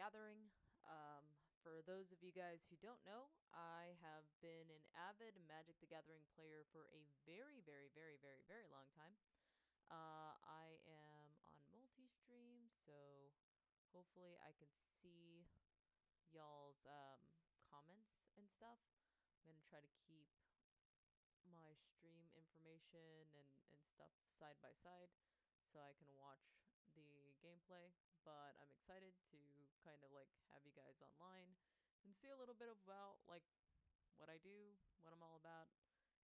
Gathering. For those of you guys who don't know, I have been an avid Magic the Gathering player for a very, very, very, very, very long time. I am on multi-stream, so hopefully I can see y'all's comments and stuff. I'm gonna try to keep my stream information and stuff side by side so I can watch the gameplay, but I'm excited to kind of like have you guys online and see a little bit about like what I do, what I'm all about,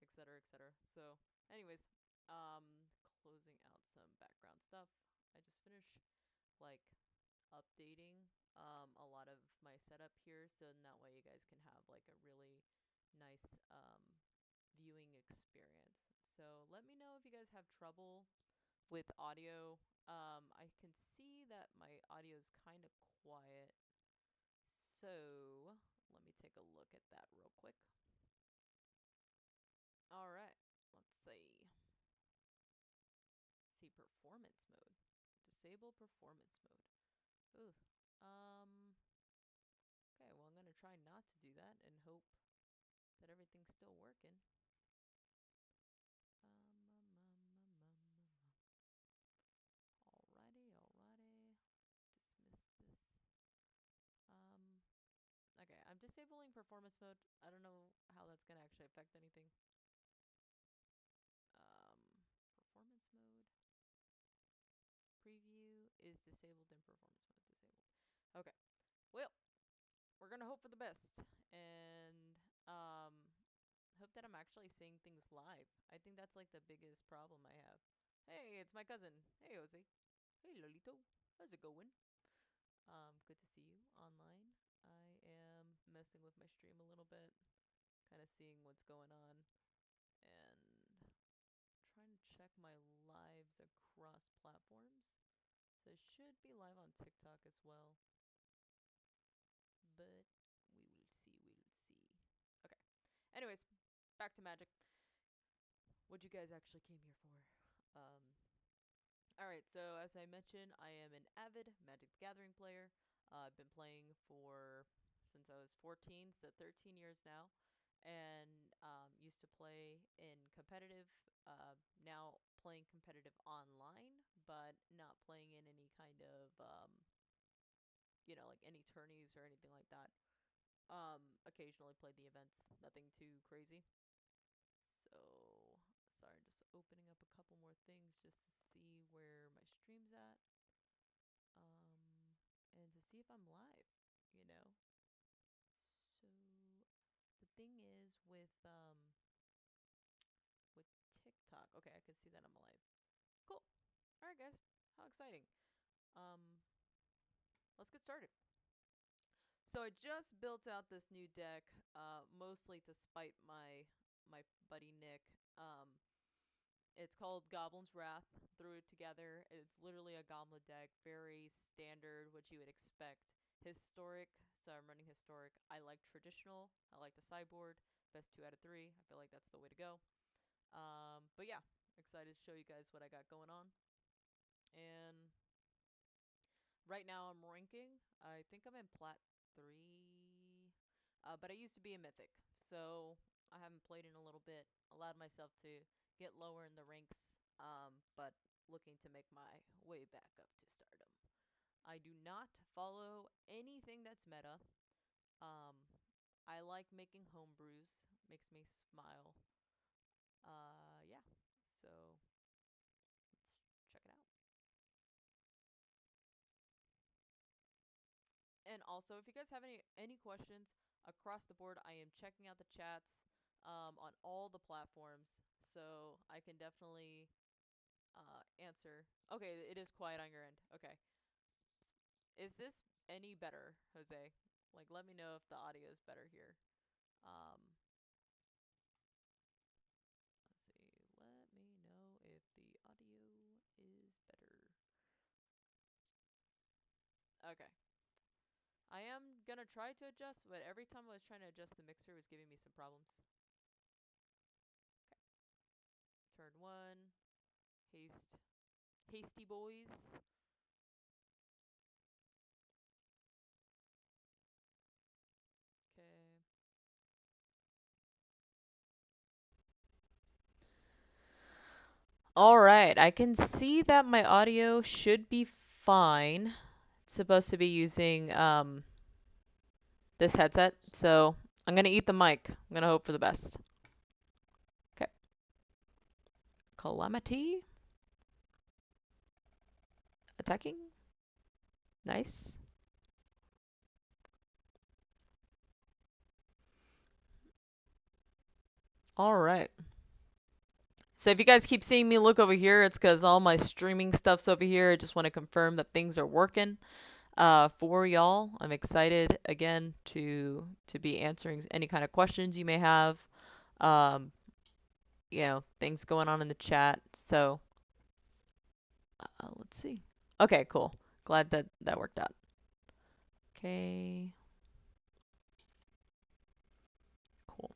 etc., etc. So, anyways, closing out some background stuff. I just finished like updating a lot of my setup here so in that way you guys can have like a really nice viewing experience. So let me know if you guys have trouble with audio. I can see that my audio is kind of quiet. So let me take a look at that real quick. All right, let's see. See performance mode. Disable performance mode. Ooh. Okay, well I'm gonna try not to do that and hope that everything's still working. Alrighty, alrighty. Dismiss this. Um, okay, I'm disabling performance mode. I don't know how that's gonna actually affect anything. Performance mode. Preview is disabled and performance mode disabled. Okay, well, we're gonna hope for the best and um, hope that I'm actually seeing things live. I think that's like the biggest problem I have. Hey, it's my cousin. Hey, Jose. Hey, Lolito. How's it going? Good to see you online. I am messing with my stream a little bit, kind of seeing what's going on, and trying to check my lives across platforms. So I should be live on TikTok as well, but we will see, we will see. Okay. Anyways, back to Magic. What you guys actually came here for. Um, Alright, so as I mentioned, I am an avid Magic the Gathering player. I've been playing for since I was 14, so 13 years now, and used to play in competitive. Now playing competitive online, but not playing in any kind of like any tourneys or anything like that. Occasionally play the events, nothing too crazy. So, sorry, just opening up a couple more things just to see where my stream's at. Um, and to see if I'm live, you know? So, the thing is with TikTok. Okay, I can see that I'm live. Cool. All right, guys. How exciting. Um, let's get started. So I just built out this new deck, mostly to spite my buddy Nick. It's called Goblin's Wrath. Threw it together. It's literally a Goblin deck, very standard, what you would expect. Historic, so I'm running historic. I like traditional. I like the sideboard. Best 2 out of 3. I feel like that's the way to go. But yeah, excited to show you guys what I got going on. And right now I'm ranking. I think I'm in Plat 3. But I used to be a Mythic, so I haven't played in a little bit. Allowed myself to get lower in the ranks, but looking to make my way back up to stardom. I do not follow anything that's meta. Um, I like making homebrews. Makes me smile. Yeah. So let's check it out. And also, if you guys have any questions across the board, I am checking out the chats on all the platforms, so I can definitely answer. Okay, it is quiet on your end. Okay, is this any better, Jose? Like, let me know if the audio is better here. Um, let's see. Let me know if the audio is better. Okay. I am gonna try to adjust, but every time I was trying to adjust the mixer, it was giving me some problems. Okay. Turn 1. Haste. Hasty boys. All right, I can see that my audio should be fine. It's supposed to be using this headset, so I'm gonna eat the mic. I'm gonna hope for the best. Okay. Calamity. Attacking. Nice. All right. So if you guys keep seeing me look over here, it's because all my streaming stuff's over here. I just want to confirm that things are working for y'all. I'm excited again to be answering any kind of questions you may have. Um, things going on in the chat. So let's see. Okay, cool. Glad that that worked out. Okay, cool.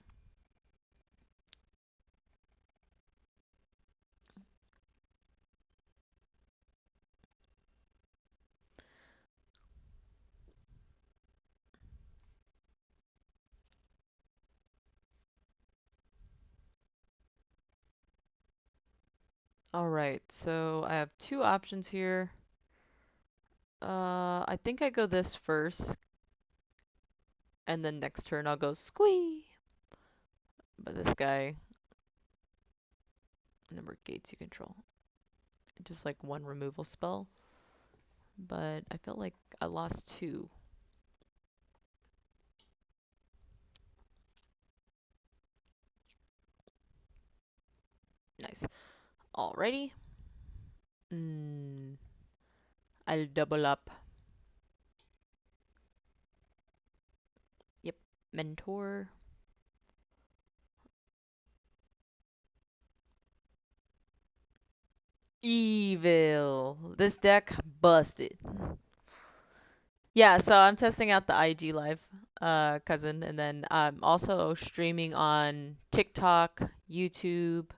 All right, so I have two options here. I think I go this first, and then next turn I'll go squee. But this guy, number of gates you control. Just like one removal spell. But I felt like I lost two. Nice. Alrighty. I'll double up. Yep. Mentor. Evil. This deck busted. Yeah, so I'm testing out the IG Live cousin, and then I'm also streaming on TikTok, YouTube,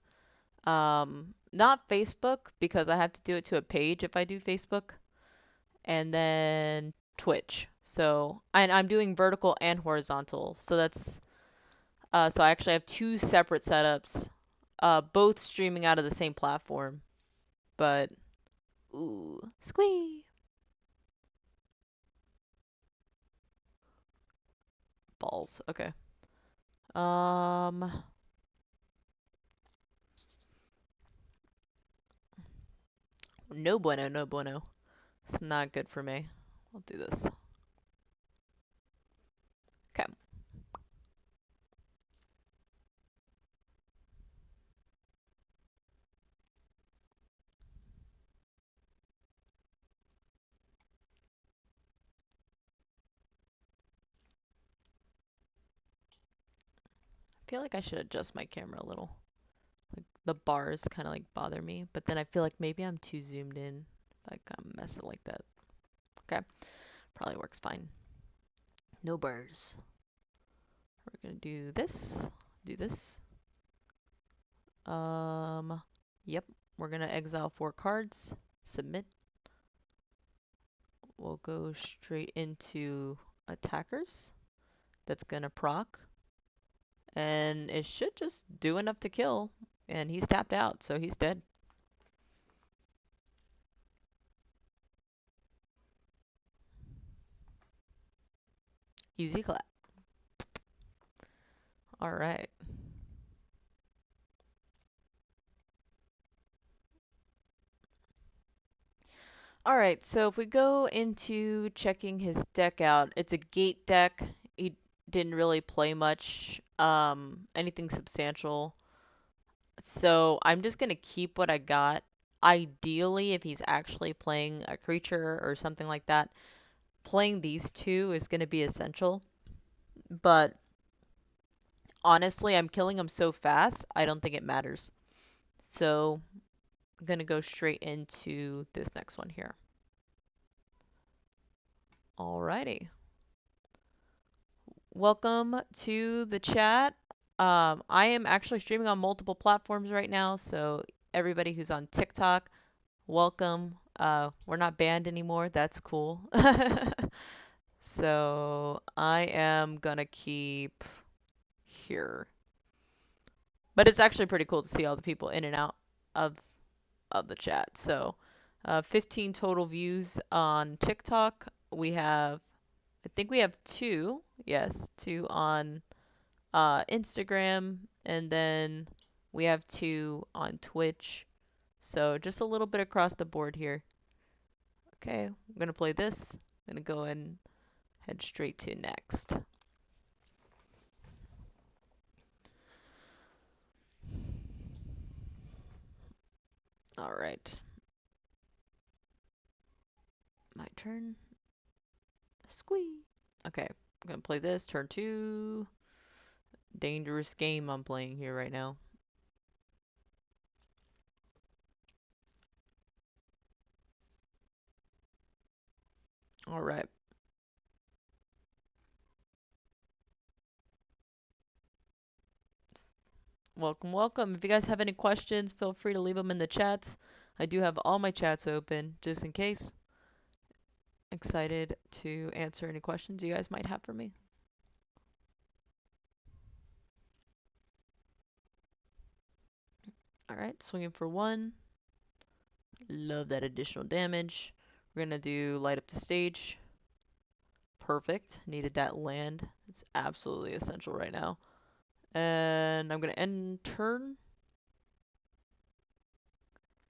not Facebook because I have to do it to a page if I do Facebook, and then Twitch. So, and I'm doing vertical and horizontal. So that's so I actually have two separate setups, both streaming out of the same platform. But ooh, squee balls. Okay. Um, no bueno, no bueno. It's not good for me. I'll do this. Okay. I feel like I should adjust my camera a little. Like the bars kind of like bother me, but then I feel like maybe I'm too zoomed in if I kind of mess it like that. Okay. Probably works fine. No bars. We're gonna do this. Do this. Yep. We're gonna exile 4 cards. Submit. We'll go straight into attackers. That's gonna proc. And it should just do enough to kill. And he's tapped out, so he's dead. Easy clap. Alright. Alright, so if we go into checking his deck out, it's a gate deck. He didn't really play much, anything substantial. So I'm just gonna keep what I got. Ideally, if he's actually playing a creature or something like that, playing these two is gonna be essential. But honestly, I'm killing him so fast, I don't think it matters. So I'm gonna go straight into this next one here. Alrighty. Welcome to the chat. I am actually streaming on multiple platforms right now, so everybody who's on TikTok, welcome. We're not banned anymore. That's cool. So I am gonna keep here. But it's actually pretty cool to see all the people in and out of of the chat. So, 15 total views on TikTok. I think we have two. Yes, two on Instagram, and then we have two on Twitch. So just a little bit across the board here. Okay, I'm gonna play this. I'm gonna go and head straight to next. All right, my turn. Squee. Okay, I'm gonna play this. Turn two. Dangerous game I'm playing here right now. All right. Welcome, welcome. If you guys have any questions, feel free to leave them in the chats. I do have all my chats open just in case. Excited to answer any questions you guys might have for me. All right, swinging for one. Love that additional damage. We're gonna do light up the stage. Perfect. Needed that land. It's absolutely essential right now. And I'm gonna end turn.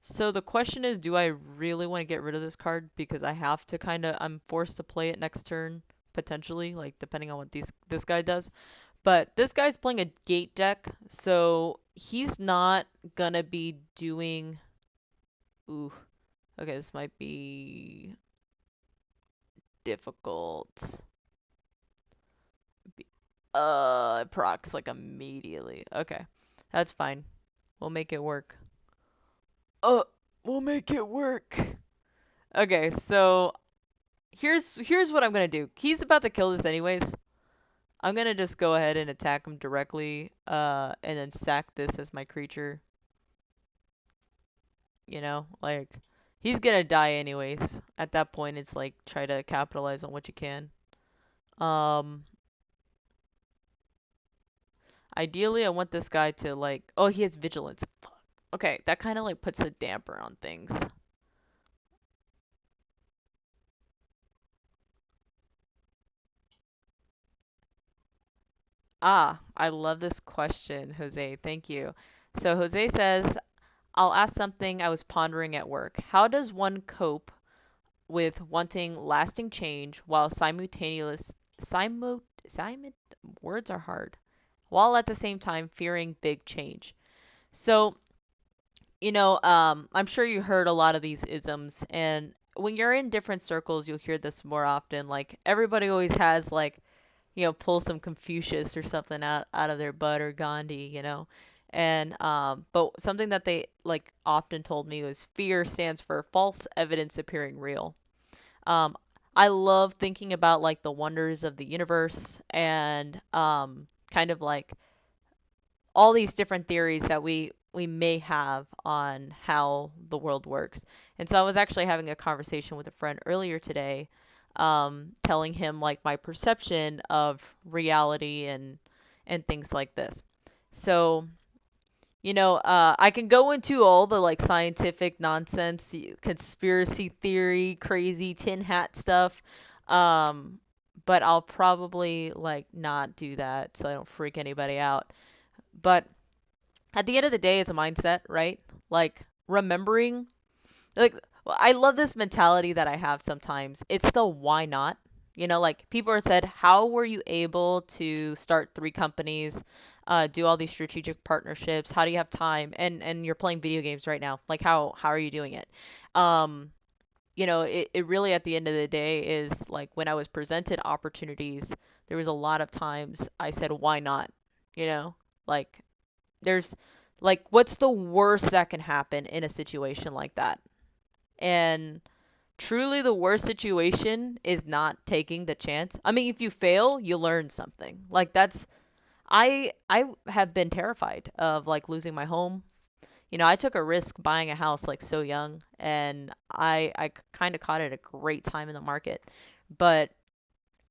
So the question is, do I really want to get rid of this card? Because I have to I'm forced to play it next turn, potentially, like depending on what this guy does. But this guy's playing a gate deck, so he's not gonna be doing... Ooh. Okay, this might be difficult. It procs like immediately. Okay, that's fine. We'll make it work. We'll make it work. Okay, so here's what I'm gonna do. He's about to kill this anyways. I'm gonna just go ahead and attack him directly, and then sack this as my creature. You know, like, he's gonna die anyways. At that point, it's like, try to capitalize on what you can. Ideally, I want this guy to, like, oh, he has vigilance. Fuck. Okay, that kind of, like, puts a damper on things. Ah, I love this question, Jose. Thank you. So Jose says, I'll ask something I was pondering at work. How does one cope with wanting lasting change while words are hard, while at the same time fearing big change? So, I'm sure you heard a lot of these isms, and when you're in different circles, you'll hear this more often. Like, everybody always has, like, pull some Confucius or something out of their butt, or Gandhi, And but something that they like often told me was fear stands for false evidence appearing real. Um, I love thinking about like the wonders of the universe, and kind of like all these different theories that we may have on how the world works. And so I was actually having a conversation with a friend earlier today, telling him like my perception of reality and things like this. So, I can go into all the like scientific nonsense, conspiracy theory, crazy tin hat stuff. Um, but I'll probably like not do that so I don't freak anybody out. But at the end of the day, it's a mindset, right? Like, remembering, like, I love this mentality that I have sometimes. It's the why not. Like, people have said, how were you able to start 3 companies, do all these strategic partnerships? How do you have time? And you're playing video games right now. Like, how are you doing it? Um, it really at the end of the day is like when I was presented opportunities, there was a lot of times I said, why not? Like, there's like, what's the worst that can happen in a situation like that? And truly, the worst situation is not taking the chance. I mean, if you fail, you learn something. Like, I have been terrified of like losing my home. I took a risk buying a house like so young, and I kind of caught it at a great time in the market. But,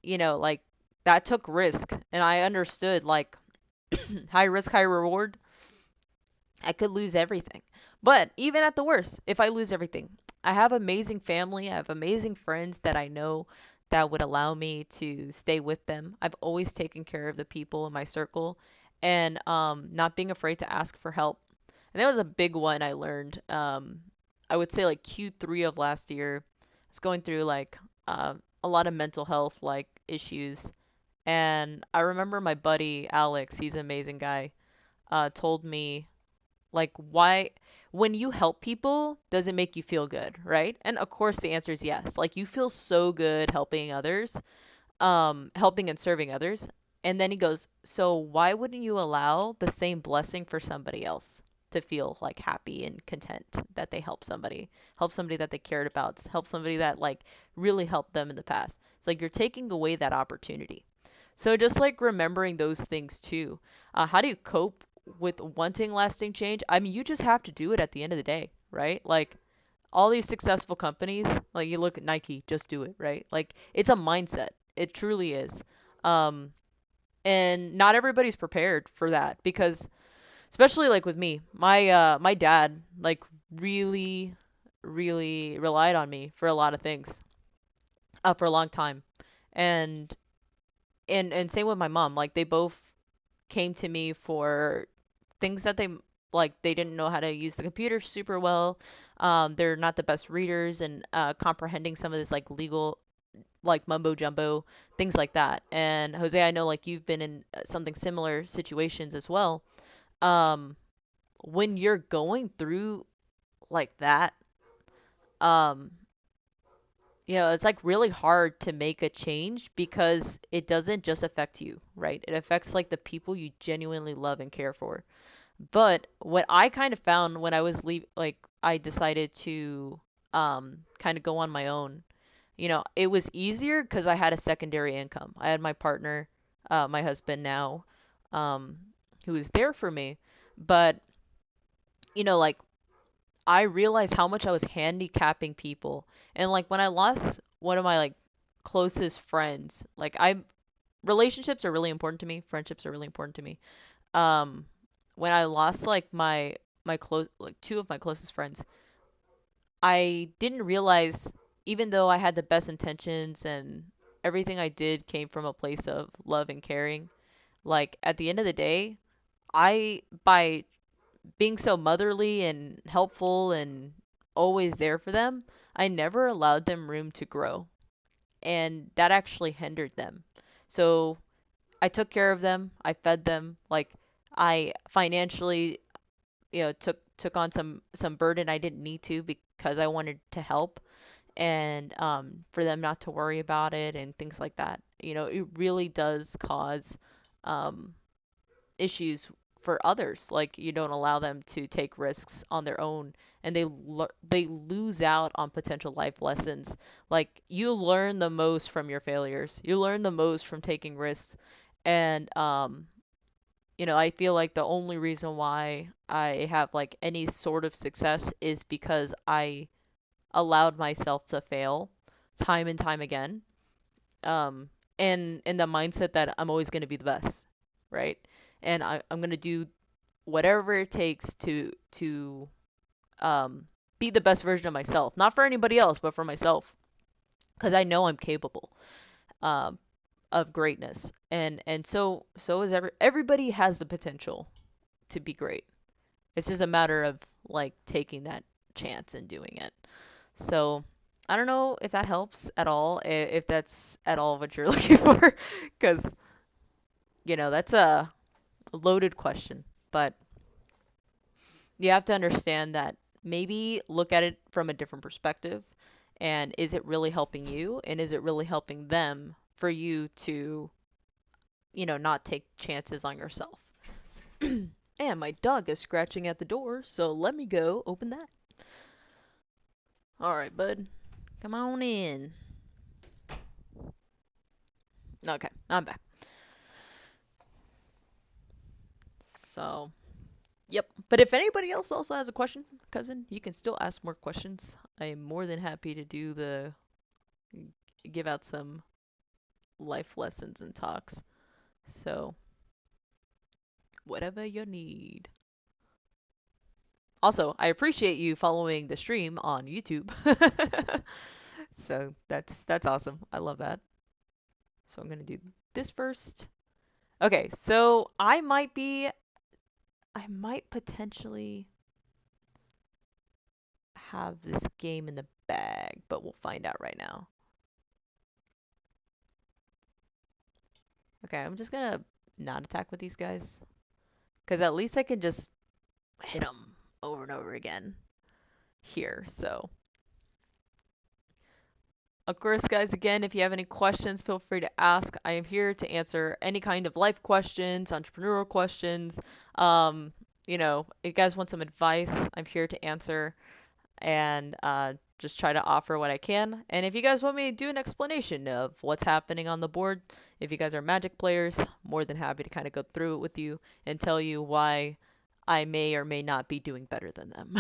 like, that took risk, and I understood like high risk, high reward. I could lose everything. But even at the worst, if I lose everything, I have amazing family. I have amazing friends that I know that would allow me to stay with them. I've always taken care of the people in my circle and not being afraid to ask for help. And that was a big one I learned. I would say like Q3 of last year. I was going through like a lot of mental health like issues. And I remember my buddy Alex, he's an amazing guy, told me like, why, when you help people, does it make you feel good, right? And of course, the answer is yes. Like, you feel so good helping others, helping and serving others. And then he goes, so why wouldn't you allow the same blessing for somebody else to feel like happy and content that they help somebody that they cared about, help somebody that like really helped them in the past? It's like you're taking away that opportunity. So just like remembering those things too. How do you cope with wanting lasting change? I mean, you just have to do it at the end of the day, right? Like all these successful companies, like you look at Nike, just do it, right? Like it's a mindset. It truly is. Um, and not everybody's prepared for that because especially like with me, my dad like really really relied on me for a lot of things for a long time. And and same with my mom. Like they both came to me for things that they didn't know how to use the computer super well. They're not the best readers and comprehending some of this like legal like mumbo jumbo things like that. And Jose, I know like you've been in something similar situations as well. Um, when you're going through like that, um, it's like really hard to make a change because it doesn't just affect you, right? It affects like the people you genuinely love and care for. But what I kind of found when I was like I decided to kind of go on my own, it was easier because I had a secondary income. I had my partner, my husband now, um, who was there for me. But like I realized how much I was handicapping people, and like when I lost one of my like closest friends, like I relationships are really important to me, friendships are really important to me. um when I lost like my close like two of my closest friends, I didn't realize, even though I had the best intentions and everything I did came from a place of love and caring, like at the end of the day, I by being so motherly and helpful and always there for them, I never allowed them room to grow, and that actually hindered them. So I took care of them, I fed them, like I financially took on some burden I didn't need to because I wanted to help, and for them not to worry about it and things like that. It really does cause um issues for others. Like you don't allow them to take risks on their own, and they lose out on potential life lessons. Like you learn the most from your failures. You learn the most from taking risks, and I feel like the only reason why I have like any sort of success is because I allowed myself to fail time and time again. Um, and in the mindset that I'm always going to be the best, right? And I'm going to do whatever it takes to um, be the best version of myself. Not for anybody else, but for myself, because I know I'm capable um, of greatness. And so is everybody has the potential to be great. It's just a matter of like taking that chance and doing it. So I don't know if that helps at all, if that's at all what you're looking for, because that's a loaded question. But you have to understand that maybe look at it from a different perspective, and is it really helping you, and is it really helping them for you to not take chances on yourself. And my dog is scratching at the door, so let me go open that. All right, bud. Come on in. Okay, I'm back. So, yep. But if anybody else also has a question, cousin, you can still ask more questions. I am more than happy to give out some life lessons and talks. So, whatever you need. Also, I appreciate you following the stream on YouTube. So that's awesome. I love that. So I'm gonna do this first. Okay, so I might potentially have this game in the bag, but we'll find out right now. Okay, I'm just gonna not attack with these guys, because at least I can just hit them over and over again here. So, of course, guys, again, if you have any questions, feel free to ask. I am here to answer any kind of life questions, entrepreneurial questions. Um, if you guys want some advice, I'm here to answer and just try to offer what I can. And if you guys want me to do an explanation of what's happening on the board, if you guys are Magic players, more than happy to kind of go through it with you and tell you why I may or may not be doing better than them.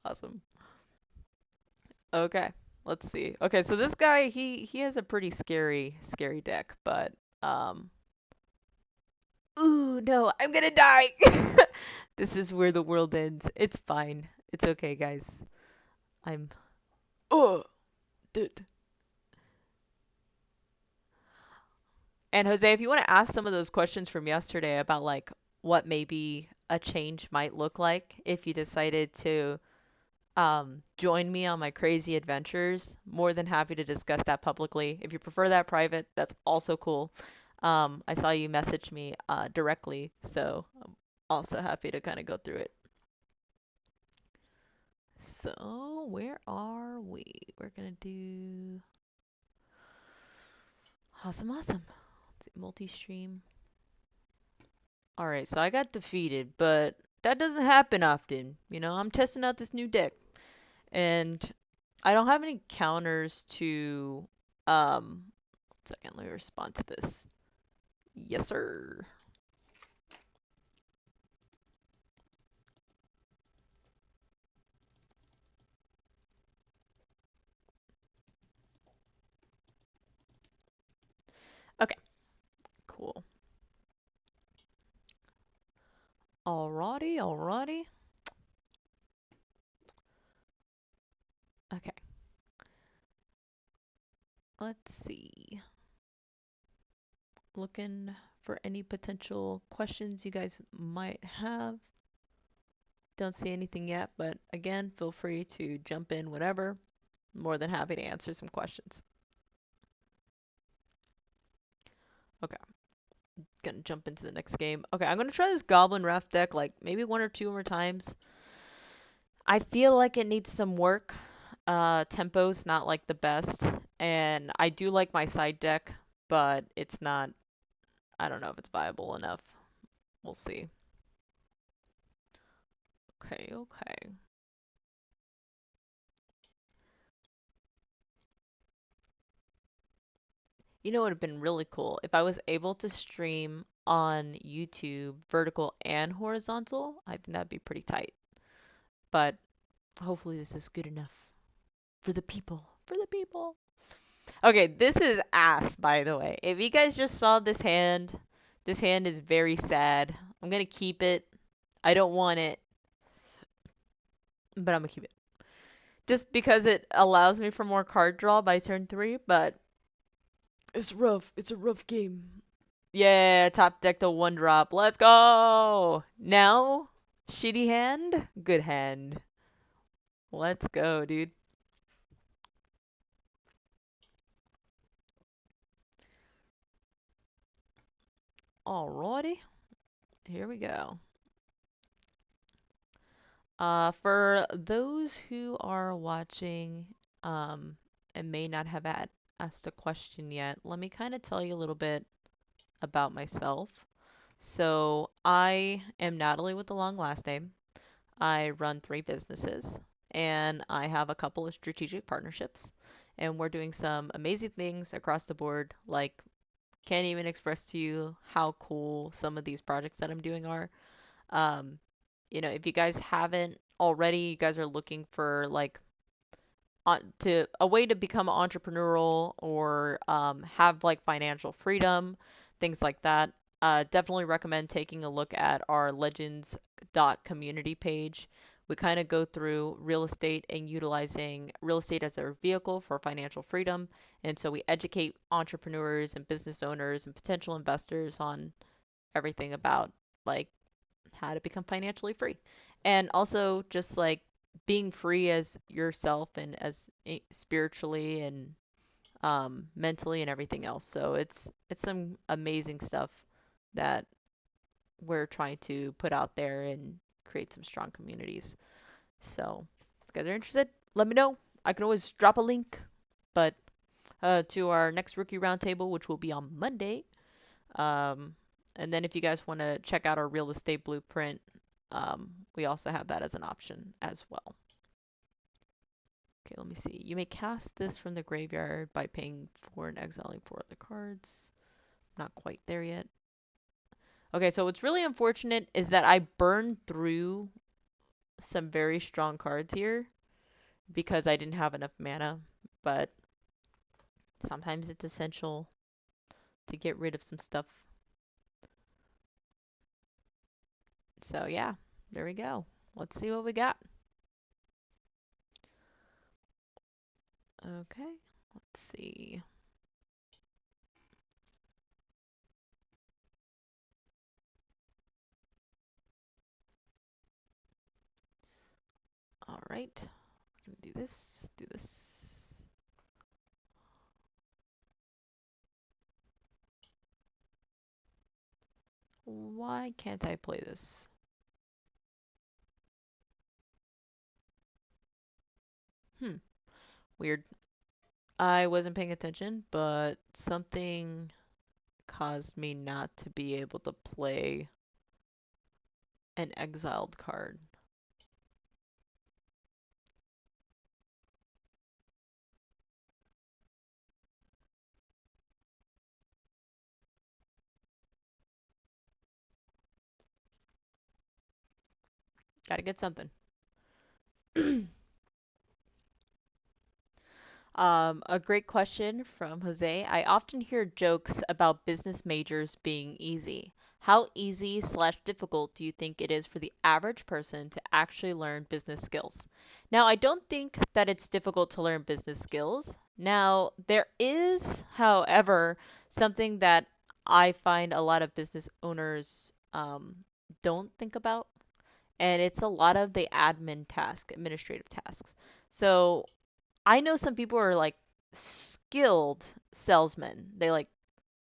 Awesome. Okay, let's see. Okay, so this guy, he has a pretty scary deck, but um ooh, no, I'm gonna die. This is where the world ends. It's fine. It's okay, guys. I'm oh, dude. And Jose, if you want to ask some of those questions from yesterday about like what maybe a change might look like if you decided to join me on my crazy adventures, more than happy to discuss that publicly. If you prefer that private, that's also cool. I saw you message me directly, so I'm also happy to kind of go through it. So, where are we? We're gonna do awesome, awesome. Multi-stream. Alright, so I got defeated, but that doesn't happen often. I'm testing out this new deck. And I don't have any counters to um 1 second, let me respond to this. Yes, sir. Okay, cool. Alrighty, alrighty. Okay. Let's see. Looking for any potential questions you guys might have. Don't see anything yet, but again, feel free to jump in whatever. More than happy to answer some questions. Okay, gonna jump into the next game. Okay, I'm gonna try this Goblin Ref deck like maybe 1 or 2 more times. I feel like it needs some work. Tempo's not like the best, and I do like my side deck, but it's not. I don't know if it's viable enough. We'll see. Okay, okay. You know what would have been really cool if I was able to stream on YouTube vertical and horizontal. I think that'd be pretty tight. But hopefully this is good enough for the people. For the people. Okay, this is ass, by the way. If you guys just saw this hand is very sad. I'm gonna keep it. I don't want it, but I'm gonna keep it. Just because it allows me for more card draw by turn 3, but it's rough. It's a rough game. Yeah, top deck to 1 drop. Let's go! Now, shitty hand, good hand. Let's go, dude. Alrighty, here we go. For those who are watching, and may not have asked a question yet, let me kind of tell you a little bit about myself. So, I am Natalie with the long last name. I run 3 businesses, and I have a couple of strategic partnerships, and we're doing some amazing things across the board. Like, can't even express to you how cool some of these projects that I'm doing are. Um, if you guys haven't already, you guys are looking for like to a way to become entrepreneurial or have like financial freedom, things like that. definitely recommend taking a look at our legends.community page. We kind of go through real estate and utilizing real estate as our vehicle for financial freedom. And so we educate entrepreneurs and business owners and potential investors on everything about like how to become financially free. And also just like being free as yourself and as spiritually and mentally and everything else. So it's some amazing stuff that we're trying to put out there and create some strong communities. So if you guys are interested, let me know. I can always drop a link, but to our next rookie roundtable, which will be on Monday. Um, and then if you guys want to check out our real estate blueprint, we also have that as an option as well. Okay, let me see. You may cast this from the graveyard by paying for and exiling 4 other cards. Not quite there yet. Okay, so what's really unfortunate is that I burned through some very strong cards here because I didn't have enough mana, but sometimes it's essential to get rid of some stuff. So yeah, there we go. Let's see what we got. Okay, let's see. All right, we're gonna do this, do this. Why can't I play this? Weird. I wasn't paying attention, but something caused me not to be able to play an exiled card. Gotta get something. A great question from Jose. I often hear jokes about business majors being easy. How easy slash difficult do you think it is for the average person to actually learn business skills? Now, I don't think that it's difficult to learn business skills. Now, there is, however, something that I find a lot of business owners don't think about, and it's a lot of the administrative tasks. So I know some people are like skilled salesmen. They like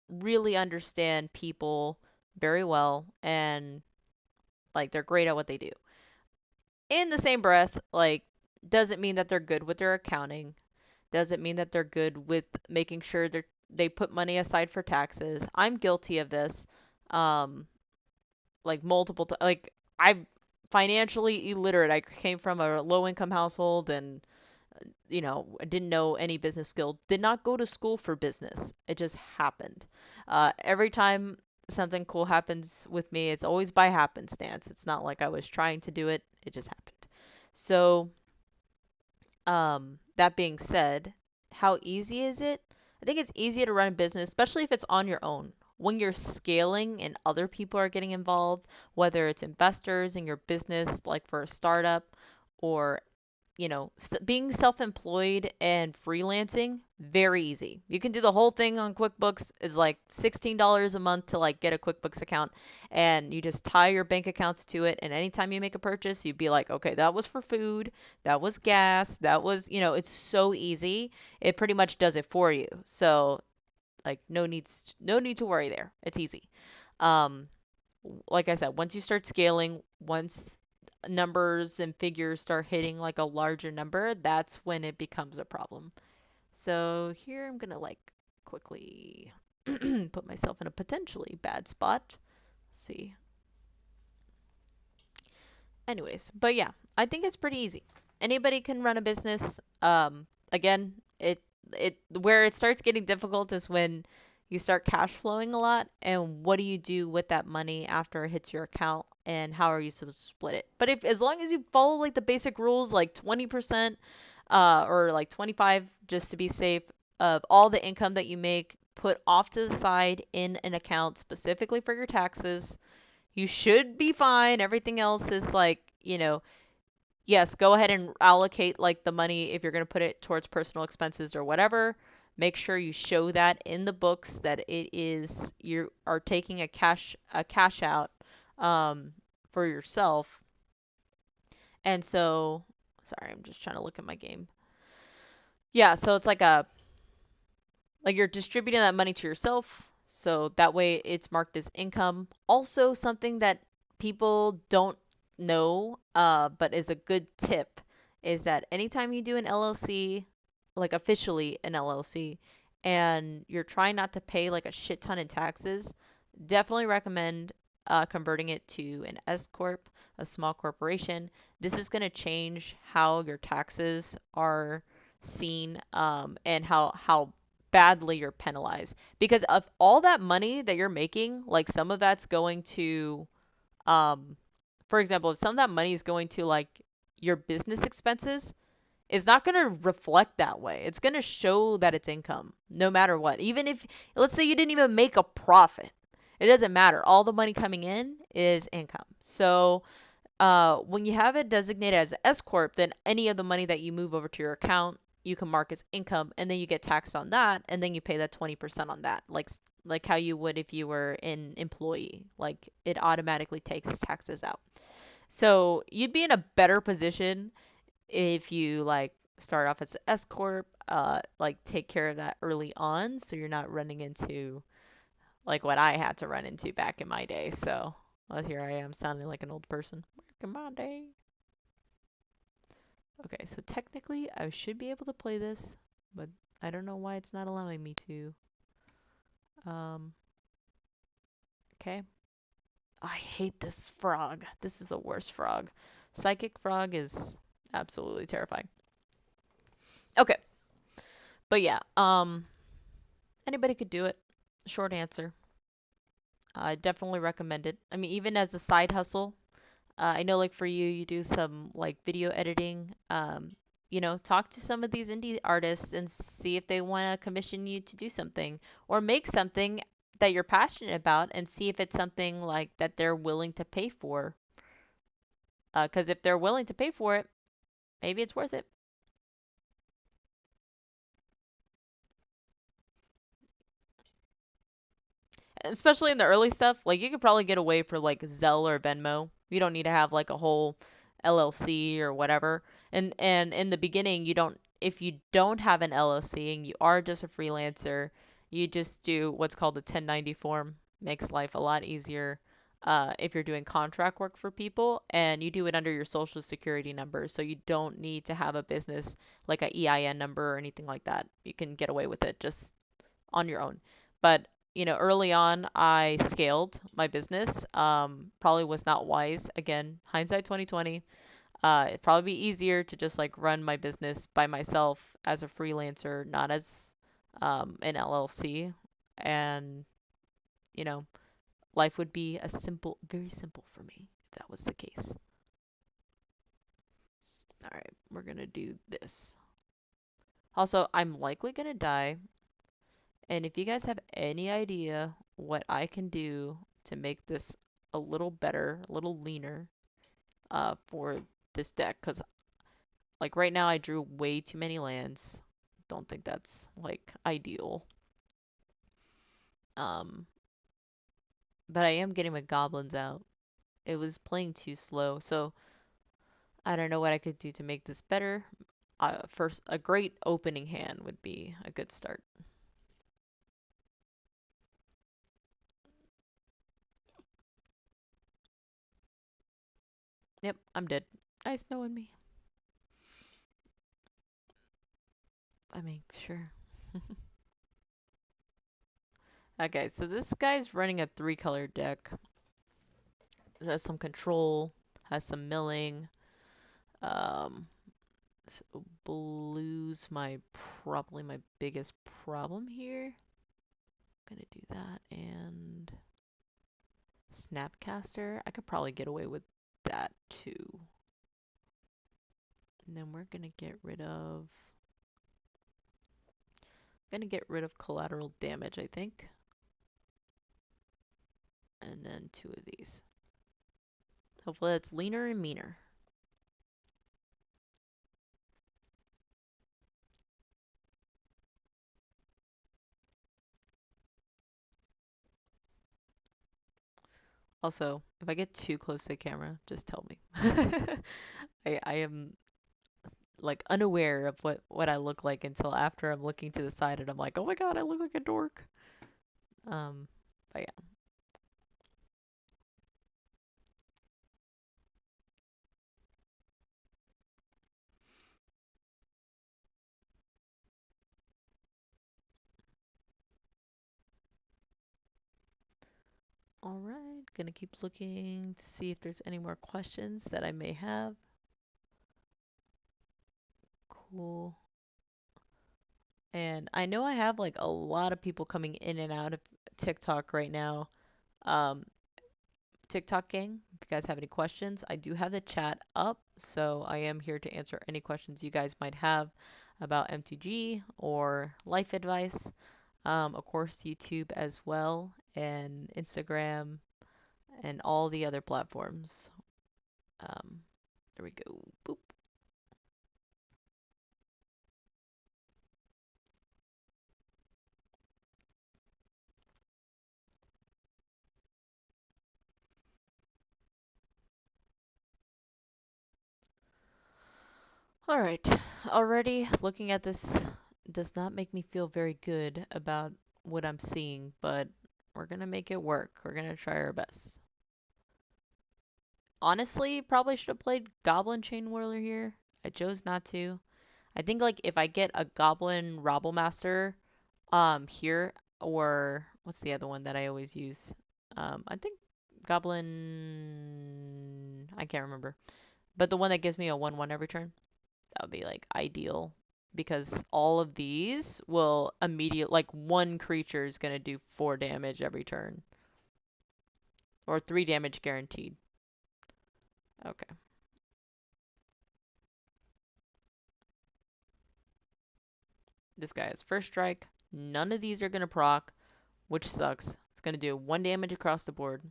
really understand people very well and like they're great at what they do. In the same breath, like doesn't mean that they're good with their accounting, doesn't mean that they're good with making sure they put money aside for taxes. I'm guilty of this. Um like multiple like I'm financially illiterate. I came from a low income household and I didn't know any business skill, did not go to school for business. It just happened. Every time something cool happens with me, it's always by happenstance. It's not like I was trying to do it, it just happened. So, that being said, how easy is it? I think it's easier to run a business, especially if it's on your own. When you're scaling and other people are getting involved, whether it's investors in your business, like for a startup, or being self-employed and freelancing, very easy. You can do the whole thing on QuickBooks. Is like $16 a month to like get a QuickBooks account, and you just tie your bank accounts to it. And anytime you make a purchase, you'd be like, okay, that was for food, that was gas, that was, it's so easy. It pretty much does it for you. So like no need to worry there. It's easy. Um, like I said, once you start scaling, once numbers and figures start hitting like a larger number, that's when it becomes a problem. So here I'm gonna like quickly put myself in a potentially bad spot. Let's see. Anyways, but yeah, I think it's pretty easy. Anybody can run a business. Again, it where it starts getting difficult is when you start cash flowing a lot, and what do you do with that money after it hits your account, and how are you supposed to split it? But if as long as you follow like the basic rules, like 20%, or like 25, just to be safe, of all the income that you make, put off to the side in an account specifically for your taxes. You should be fine. Everything else is like, yes, go ahead and allocate like the money if you're going to put it towards personal expenses or whatever. Make sure you show that in the books that it is you are taking a cash out um, for yourself. And so, sorry, I'm just trying to look at my game. Yeah, so it's like you're distributing that money to yourself, so that way it's marked as income. Also, something that people don't know, but is a good tip, is that anytime you do an LLC, like officially an LLC, and you're trying not to pay like a shit ton in taxes, definitely recommend converting it to an S corp, a small corporation. This is going to change how your taxes are seen, and how badly you're penalized, because of all that money that you're making. Like some of that's going to, um, for example, if some of that money is going to like your business expenses, it's not going to reflect that way. It's going to show that it's income no matter what. Even if, let's say, you didn't even make a profit, it doesn't matter. All the money coming in is income. So when you have it designated as S corp, then any of the money that you move over to your account, you can mark as income, and then you get taxed on that, and then you pay that 20% on that, like how you would if you were an employee. Like it automatically takes taxes out. So you'd be in a better position if you like start off as an S corp, like take care of that early on, so you're not running into like what I had to run into back in my day. So, well, here I am sounding like an old person. Back in my day. Okay, so technically I should be able to play this, but I don't know why it's not allowing me to. Um, okay. I hate this frog. This is the worst frog. Psychic frog is absolutely terrifying. Okay, but yeah, anybody could do it. Short answer. I definitely recommend it. I mean, even as a side hustle, I know like for you, you do some like video editing. Talk to some of these indie artists and see if they want to commission you to do something or make something that you're passionate about and see if it's something like that they're willing to pay for. Because if they're willing to pay for it, maybe it's worth it. Especially in the early stuff, like you could probably get away for like Zelle or Venmo. You don't need to have like a whole LLC or whatever. And in the beginning, you don't if you don't have an LLC and you are just a freelancer, you just do what's called a 1090 form. Makes life a lot easier. If you're doing contract work for people and you do it under your social security number, so you don't need to have a business like a EIN number or anything like that. You can get away with it just on your own. But early on, I scaled my business. Probably was not wise. Again, hindsight 2020. It'd probably be easier to just like run my business by myself as a freelancer, not as an LLC. And, you know, life would be very simple for me if that was the case. All right, we're going to do this. Also, I'm likely going to die. And if you guys have any idea what I can do to make this a little better, a little leaner, for this deck, because like right now I drew way too many lands. Don't think that's like ideal. Um, but I am getting my goblins out. It was playing too slow, so I don't know what I could do to make this better. First, a great opening hand would be a good start. Yep, I'm dead. Ice knowing me. I mean, sure. Okay, so this guy's running a three-color deck. It has some control, has some milling. Um, blue's probably my biggest problem here. Gonna do that and Snapcaster. I could probably get away with that too. And then we're gonna get rid of Gonna get rid of collateral damage, I think. And then 2 of these. Hopefully that's leaner and meaner. Also, if I get too close to the camera, just tell me. I am like unaware of what I look like until after I'm looking to the side and I'm like, oh my god, I look like a dork. But yeah. Alright, gonna keep looking to see if there's any more questions that I may have. Cool. And I know I have like a lot of people coming in and out of TikTok right now. Um, TikTok gang, if you guys have any questions, I do have the chat up, so I am here to answer any questions you guys might have about MTG or life advice. Of course, YouTube as well, and Instagram, and all the other platforms. Um, there we go. Boop. All right. Already looking at this does not make me feel very good about what I'm seeing, but we're gonna make it work. We're gonna try our best. Honestly, probably should have played Goblin Chain Whirler here. I chose not to. I think like if I get a Goblin Rabblemaster here, or what's the other one that I always use? I think Goblin, I can't remember. But the one that gives me a 1/1 every turn. That would be like ideal because all of these will immediate like one creature is going to do 4 damage every turn or 3 damage guaranteed. Okay. This guy has first strike. None of these are going to proc, which sucks. It's going to do 1 damage across the board.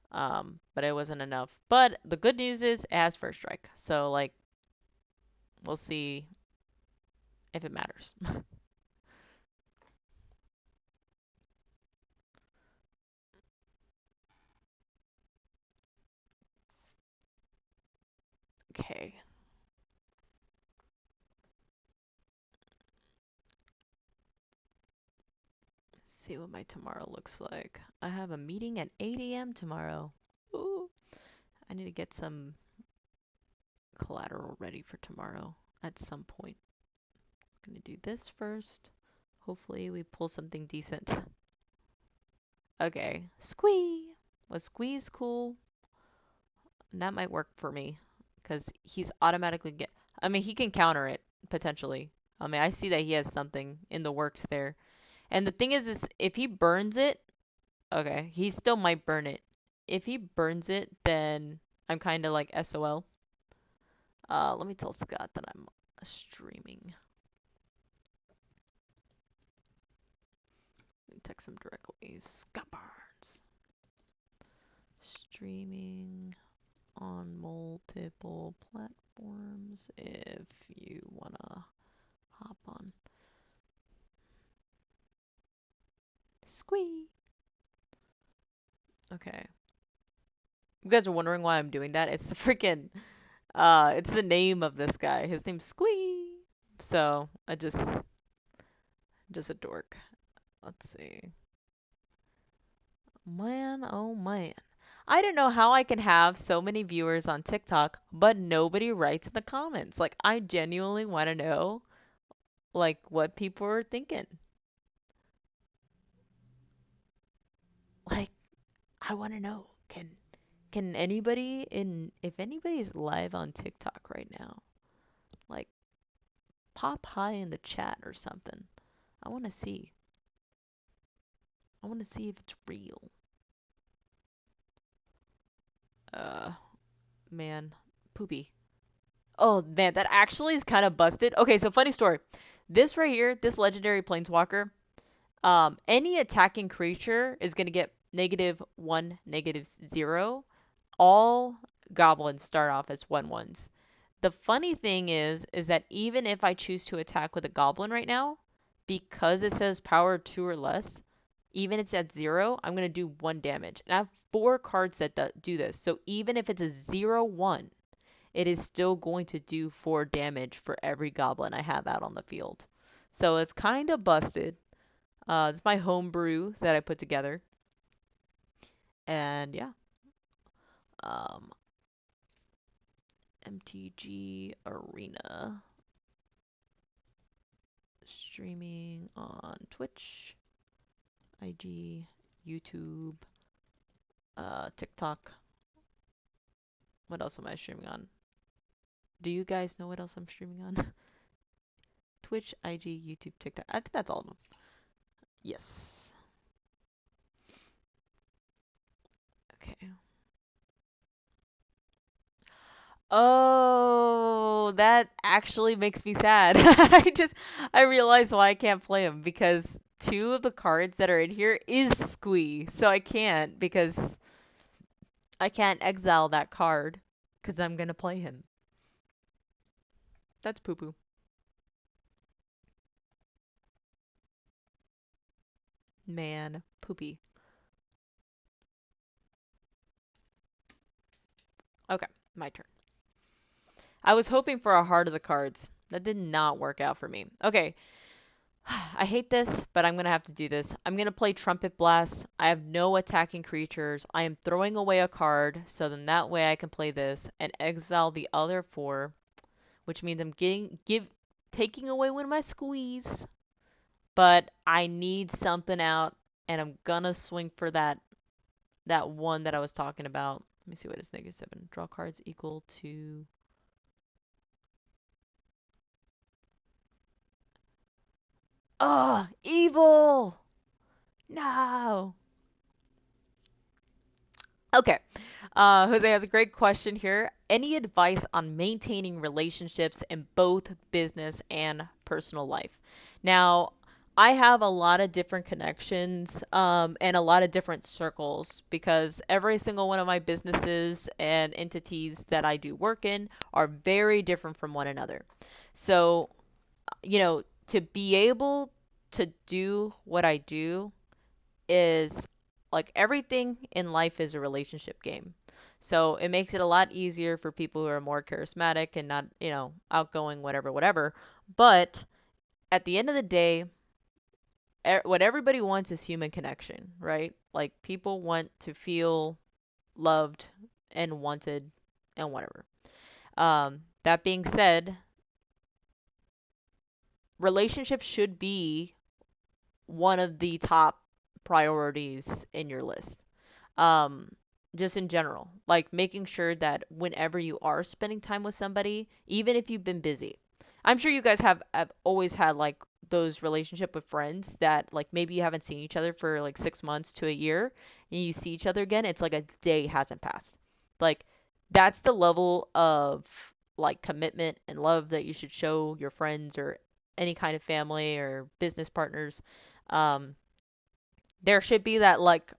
But it wasn't enough. But the good news is it has first strike. So like we'll see if it matters. Okay. See what my tomorrow looks like. I have a meeting at 8 a.m. tomorrow. Ooh. I need to get some collateral ready for tomorrow at some point. I'm gonna do this first. Hopefully we pull something decent. Okay, squee. Was squeeze cool? That might work for me because he's automatically get. I mean, he can counter it potentially. I mean, I see that he has something in the works there. And the thing is if he burns it, okay, he still might burn it. If he burns it, then I'm kind of like SOL. Let me tell Scott that I'm streaming. Text him directly. Scott Barnes. Streaming on multiple platforms if you wanna hop on. Squee. Okay. You guys are wondering why I'm doing that? It's the freaking it's the name of this guy. His name's Squee. So I just a dork. Let's see. Man, oh man. I don't know how I can have so many viewers on TikTok, but nobody writes in the comments. Like, I genuinely want to know, like, what people are thinking. Like, I want to know. Can anybody if anybody's live on TikTok right now, like, pop hi in the chat or something. I want to see. I want to see if it's real. Uh, man, poopy. Oh man, that actually is kind of busted. Okay, so funny story. This right here, this legendary planeswalker, any attacking creature is going to get -1, -0. All goblins start off as 1/1s. The funny thing is that even if I choose to attack with a goblin right now, because it says power 2 or less, even if it's at 0, I'm going to do 1 damage. And I have 4 cards that do this. So even if it's a 0/1, it is still going to do 4 damage for every goblin I have out on the field. So it's kind of busted. It's my homebrew that I put together. And yeah. Um, MTG Arena. Streaming on Twitch, IG, YouTube, TikTok. What else am I streaming on? Do you guys know what else I'm streaming on? Twitch, IG, YouTube, TikTok. I think that's all of them. Yes. Okay. Oh, that actually makes me sad. I realized why I can't play them because 2 of the cards that are in here is Squee. So I can't because I can't exile that card because I'm going to play him. That's poo poo. Man, poopy. Okay, my turn. I was hoping for a heart of the cards. That did not work out for me. Okay, I hate this, but I'm going to have to do this. I'm going to play Trumpet Blast. I have no attacking creatures. I am throwing away a card, so then that way I can play this and exile the other 4, which means I'm taking away one of my squeeze. But I need something out, and I'm gonna swing for that one that I was talking about. Let me see what is -7. Draw cards equal to. Oh, evil! No. Okay. Jose has a great question here. Any advice on maintaining relationships in both business and personal life? Now, I have a lot of different connections and a lot of different circles because every single one of my businesses and entities that I do work in are very different from one another. So, to be able to do what I do is like everything in life is a relationship game. So it makes it a lot easier for people who are more charismatic and not, outgoing, whatever, whatever. But at the end of the day, what everybody wants is human connection, right? Like people want to feel loved and wanted and whatever. That being said, relationships should be one of the top priorities in your list. um just in general, like making sure that whenever you are spending time with somebody, even if you've been busy, I'm sure you guys have always had like those relationship with friends that like maybe you haven't seen each other for like 6 months to a year, and you see each other again, it's like a day hasn't passed. Like that's the level of like commitment and love that you should show your friends or any kind of family or business partners. um there should be that like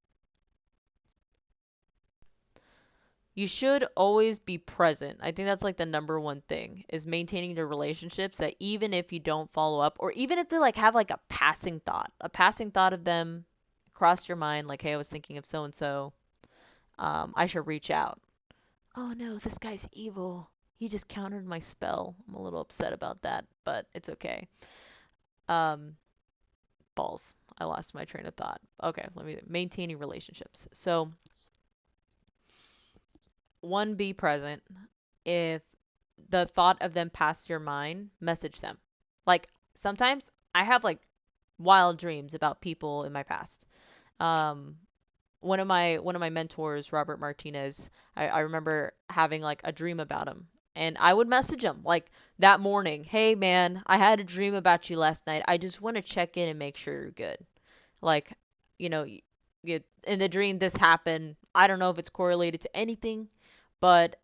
you should always be present. I think that's like the number one thing is maintaining the relationships that even if you don't follow up or even if they like have like a passing thought of them crossed your mind like, hey, I was thinking of so and so. I should reach out. Oh no, this guy's evil. He just countered my spell. I'm a little upset about that, but it's okay. Um, balls. I lost my train of thought. Okay, let me maintaining relationships. So one, be present. If the thought of them passed your mind, message them. Like sometimes I have like wild dreams about people in my past. Um, one of my mentors, Robert Martinez, I remember having like a dream about him. And I would message him like that morning, hey man, I had a dream about you last night. I just want to check in and make sure you're good. Like, you know, in the dream this happened. I don't know if it's correlated to anything, but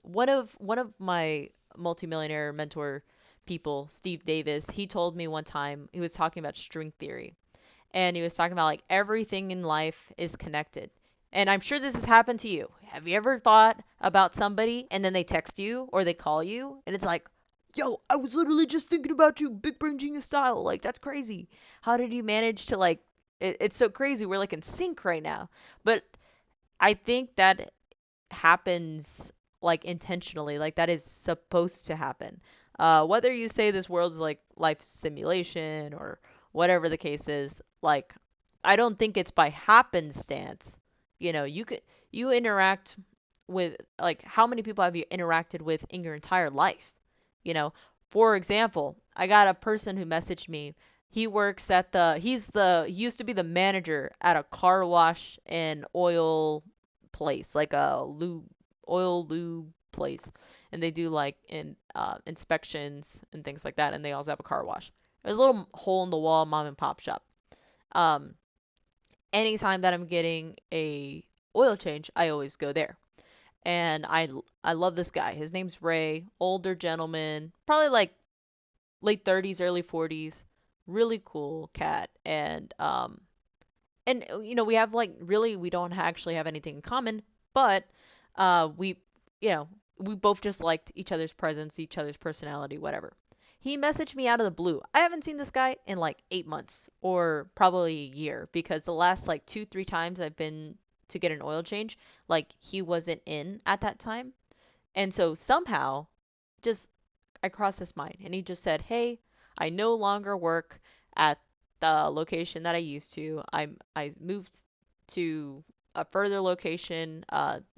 one of my multimillionaire mentor people, Steve Davis, he told me one time, he was talking about string theory, and he was talking about like everything in life is connected. And I'm sure this has happened to you. Have you ever thought about somebody and then they text you or they call you and it's like, yo, I was literally just thinking about you, big brain genius style. Like, that's crazy. How did you manage to, like, it's so crazy. We're like in sync right now. But I think that happens like intentionally, like that is supposed to happen. Whether you say this world's like life simulation or whatever the case is, like I don't think it's by happenstance. You know, you interact with, like, how many people have you interacted with in your entire life? You know, for example, I got a person who messaged me. He works at he used to be the manager at a car wash and oil place, like a oil lube place, and they do like inspections and things like that, and they also have a car wash. There's a little hole in the wall mom and pop shop. Um, Anytime that I'm getting a oil change, I always go there. And I love this guy. His name's Ray, older gentleman, probably like late 30s, early 40s. Really cool cat. And you know, we have like, really, we don't actually have anything in common, but we, you know, we both just liked each other's presence, each other's personality, whatever. He messaged me out of the blue. I haven't seen this guy in like 8 months or probably a year, because the last like 2, 3 times I've been to get an oil change, like he wasn't in at that time. And so somehow, just, I crossed his mind, and he just said, "Hey, I no longer work at the location that I used to. I moved to a further location,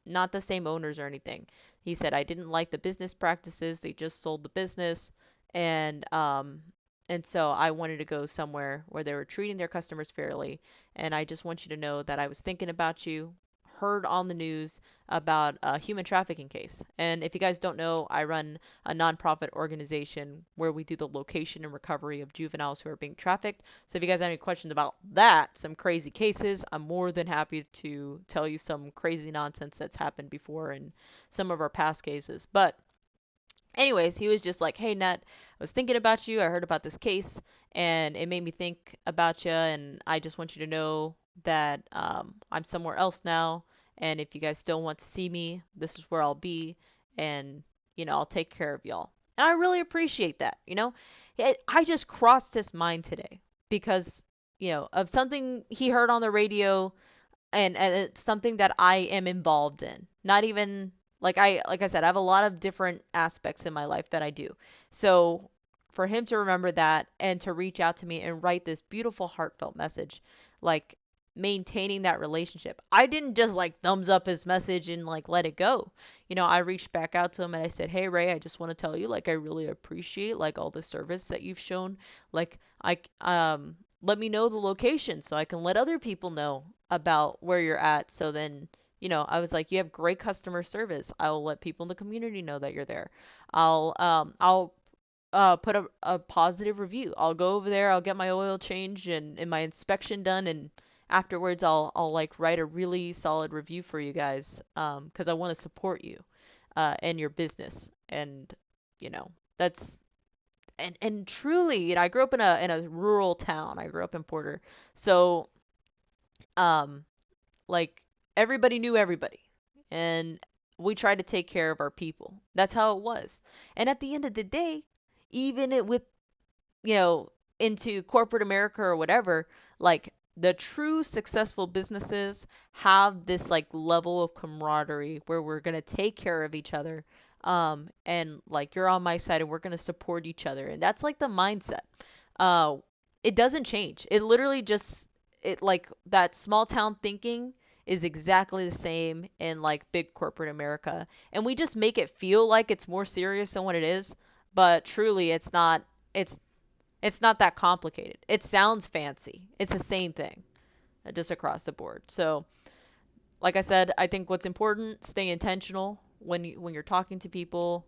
not the same owners or anything." He said, "I didn't like the business practices. They just sold the business, and so I wanted to go somewhere where they were treating their customers fairly. And I just want you to know that I was thinking about you, heard on the news about a human trafficking case. And if you guys don't know, I run a nonprofit organization where we do the location and recovery of juveniles who are being trafficked. So if you guys have any questions about that, some crazy cases, I'm more than happy to tell you some crazy nonsense that's happened before in some of our past cases. But anyways, he was just like, "Hey, Nat, I was thinking about you. I heard about this case, and it made me think about you. And I just want you to know that I'm somewhere else now. And if you guys still want to see me, this is where I'll be. And, you know, I'll take care of y'all." And I really appreciate that. You know, I just crossed his mind today because, you know, of something he heard on the radio, and it's something that I am involved in. Not even, like I said, I have a lot of different aspects in my life that I do. So for him to remember that and to reach out to me and write this beautiful heartfelt message, like maintaining that relationship. I didn't just like thumbs up his message and like let it go. You know, I reached back out to him and I said, "Hey Ray, I just want to tell you, like, I really appreciate like all the service that you've shown. Like, I let me know the location so I can let other people know about where you're at." So then, you know, I was like, "You have great customer service. I will let people in the community know that you're there. I'll put a positive review. I'll go over there, I'll get my oil changed and my inspection done, and afterwards I'll like write a really solid review for you guys, 'cause I want to support you and your business." And you know, that's, and truly, you know, I grew up in a rural town. I grew up in Porter. So um like everybody knew everybody, and we tried to take care of our people. That's how it was. And at the end of the day, even with, you know, into corporate America or whatever, like the true successful businesses have this like level of camaraderie where we're going to take care of each other. And like you're on my side and we're going to support each other. And that's like the mindset. Uh, it doesn't change. It literally just, it like that small town thinking is exactly the same in like big corporate America. And we just make it feel like it's more serious than what it is, but truly it's not. It's not that complicated. It sounds fancy. It's the same thing, just across the board. So, like I said, I think what's important, stay intentional when you're talking to people,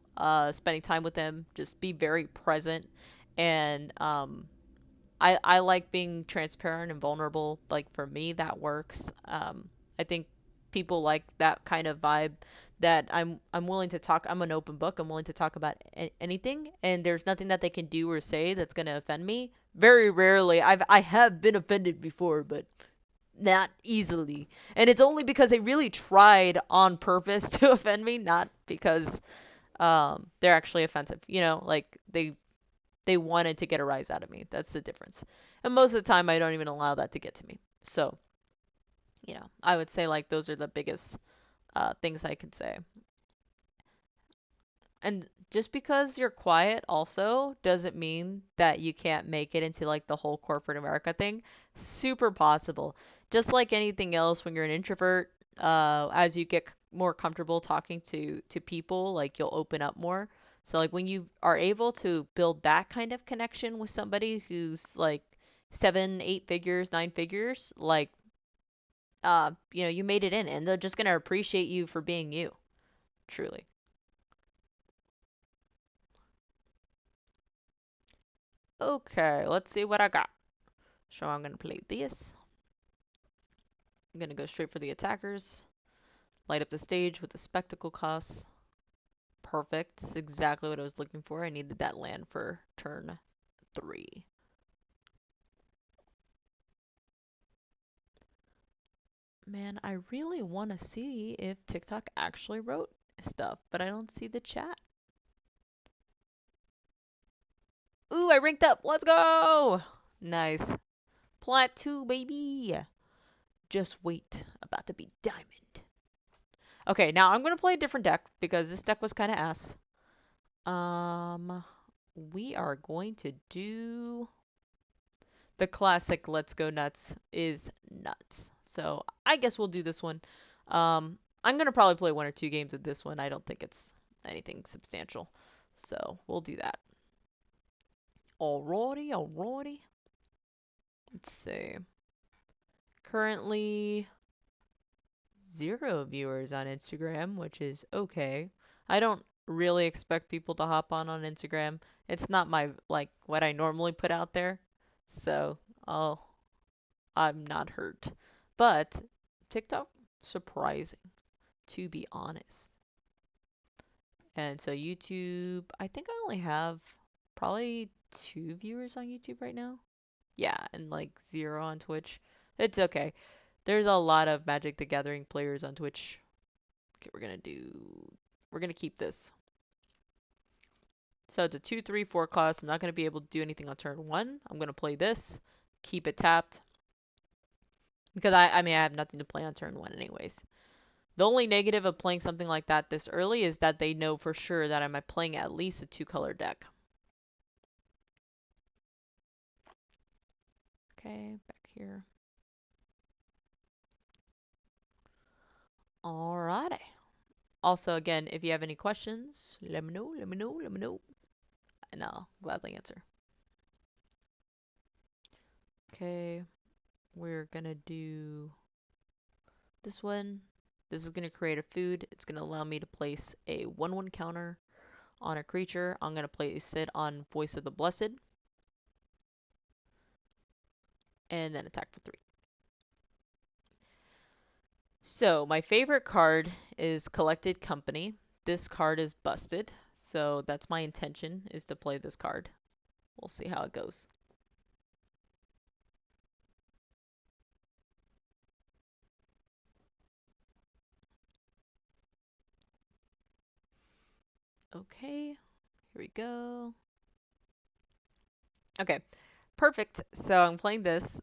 spending time with them. Just be very present, and I like being transparent and vulnerable. Like for me, that works. I think people like that kind of vibe that I'm willing to talk. I'm an open book. I'm willing to talk about anything, and there's nothing that they can do or say that's gonna offend me. Very rarely. I have been offended before, but not easily. And it's only because they really tried on purpose to offend me, not because they're actually offensive. You know, like they wanted to get a rise out of me. That's the difference. And most of the time I don't even allow that to get to me. So, I would say like those are the biggest things I could say. And just because you're quiet also doesn't mean that you can't make it into like the whole corporate America thing. Super possible. Just like anything else when you're an introvert, as you get more comfortable talking to people, like you'll open up more. So like when you are able to build that kind of connection with somebody who's like 7, 8 figures, 9 figures, like you made it in and they're just gonna appreciate you for being you. Truly. Okay, let's see what I got. So I'm going to play this. I'm going to go straight for the attackers. Light up the stage with the spectacle costs. Perfect. This is exactly what I was looking for. I needed that land for turn 3. Man, I really want to see if TikTok actually wrote stuff, but I don't see the chat. Ooh, I ranked up. Let's go. Nice. Plat 2, baby. Just wait. About to be diamond. Okay, now I'm going to play a different deck because this deck was kind of ass. We are going to do the classic Let's Go Nuts is nuts. So I guess we'll do this one. I'm gonna probably play 1 or 2 games of this one. I don't think it's anything substantial. So we'll do that. Alrighty, alrighty. Let's see. Currently 0 viewers on Instagram, which is okay. I don't really expect people to hop on Instagram. It's not my like what I normally put out there. So, I'm not hurt. But TikTok surprising to be honest. And so YouTube, I think I only have probably 2 viewers on YouTube right now. Yeah, and like 0 on Twitch. It's okay. There's a lot of Magic the Gathering players on Twitch. Okay, we're gonna keep this. So it's a 2, 3, 4 cost. I'm not gonna be able to do anything on turn 1. I'm gonna play this, keep it tapped. Because I mean I have nothing to play on turn 1 anyways. The only negative of playing something like that this early is that they know for sure that I'm playing at least a 2-color deck. Okay, back here. Alrighty. Also, again, if you have any questions, let me know, let me know, let me know. And I'll gladly answer. Okay, we're gonna do this one. This is gonna create a food. It's gonna allow me to place a 1/1 counter on a creature. I'm gonna place it on Voice of the Blessed. And then attack for 3. So my favorite card is Collected Company. This card is busted, so that's my intention is to play this card. We'll see how it goes. Okay, here we go. Okay, perfect. So I'm playing this.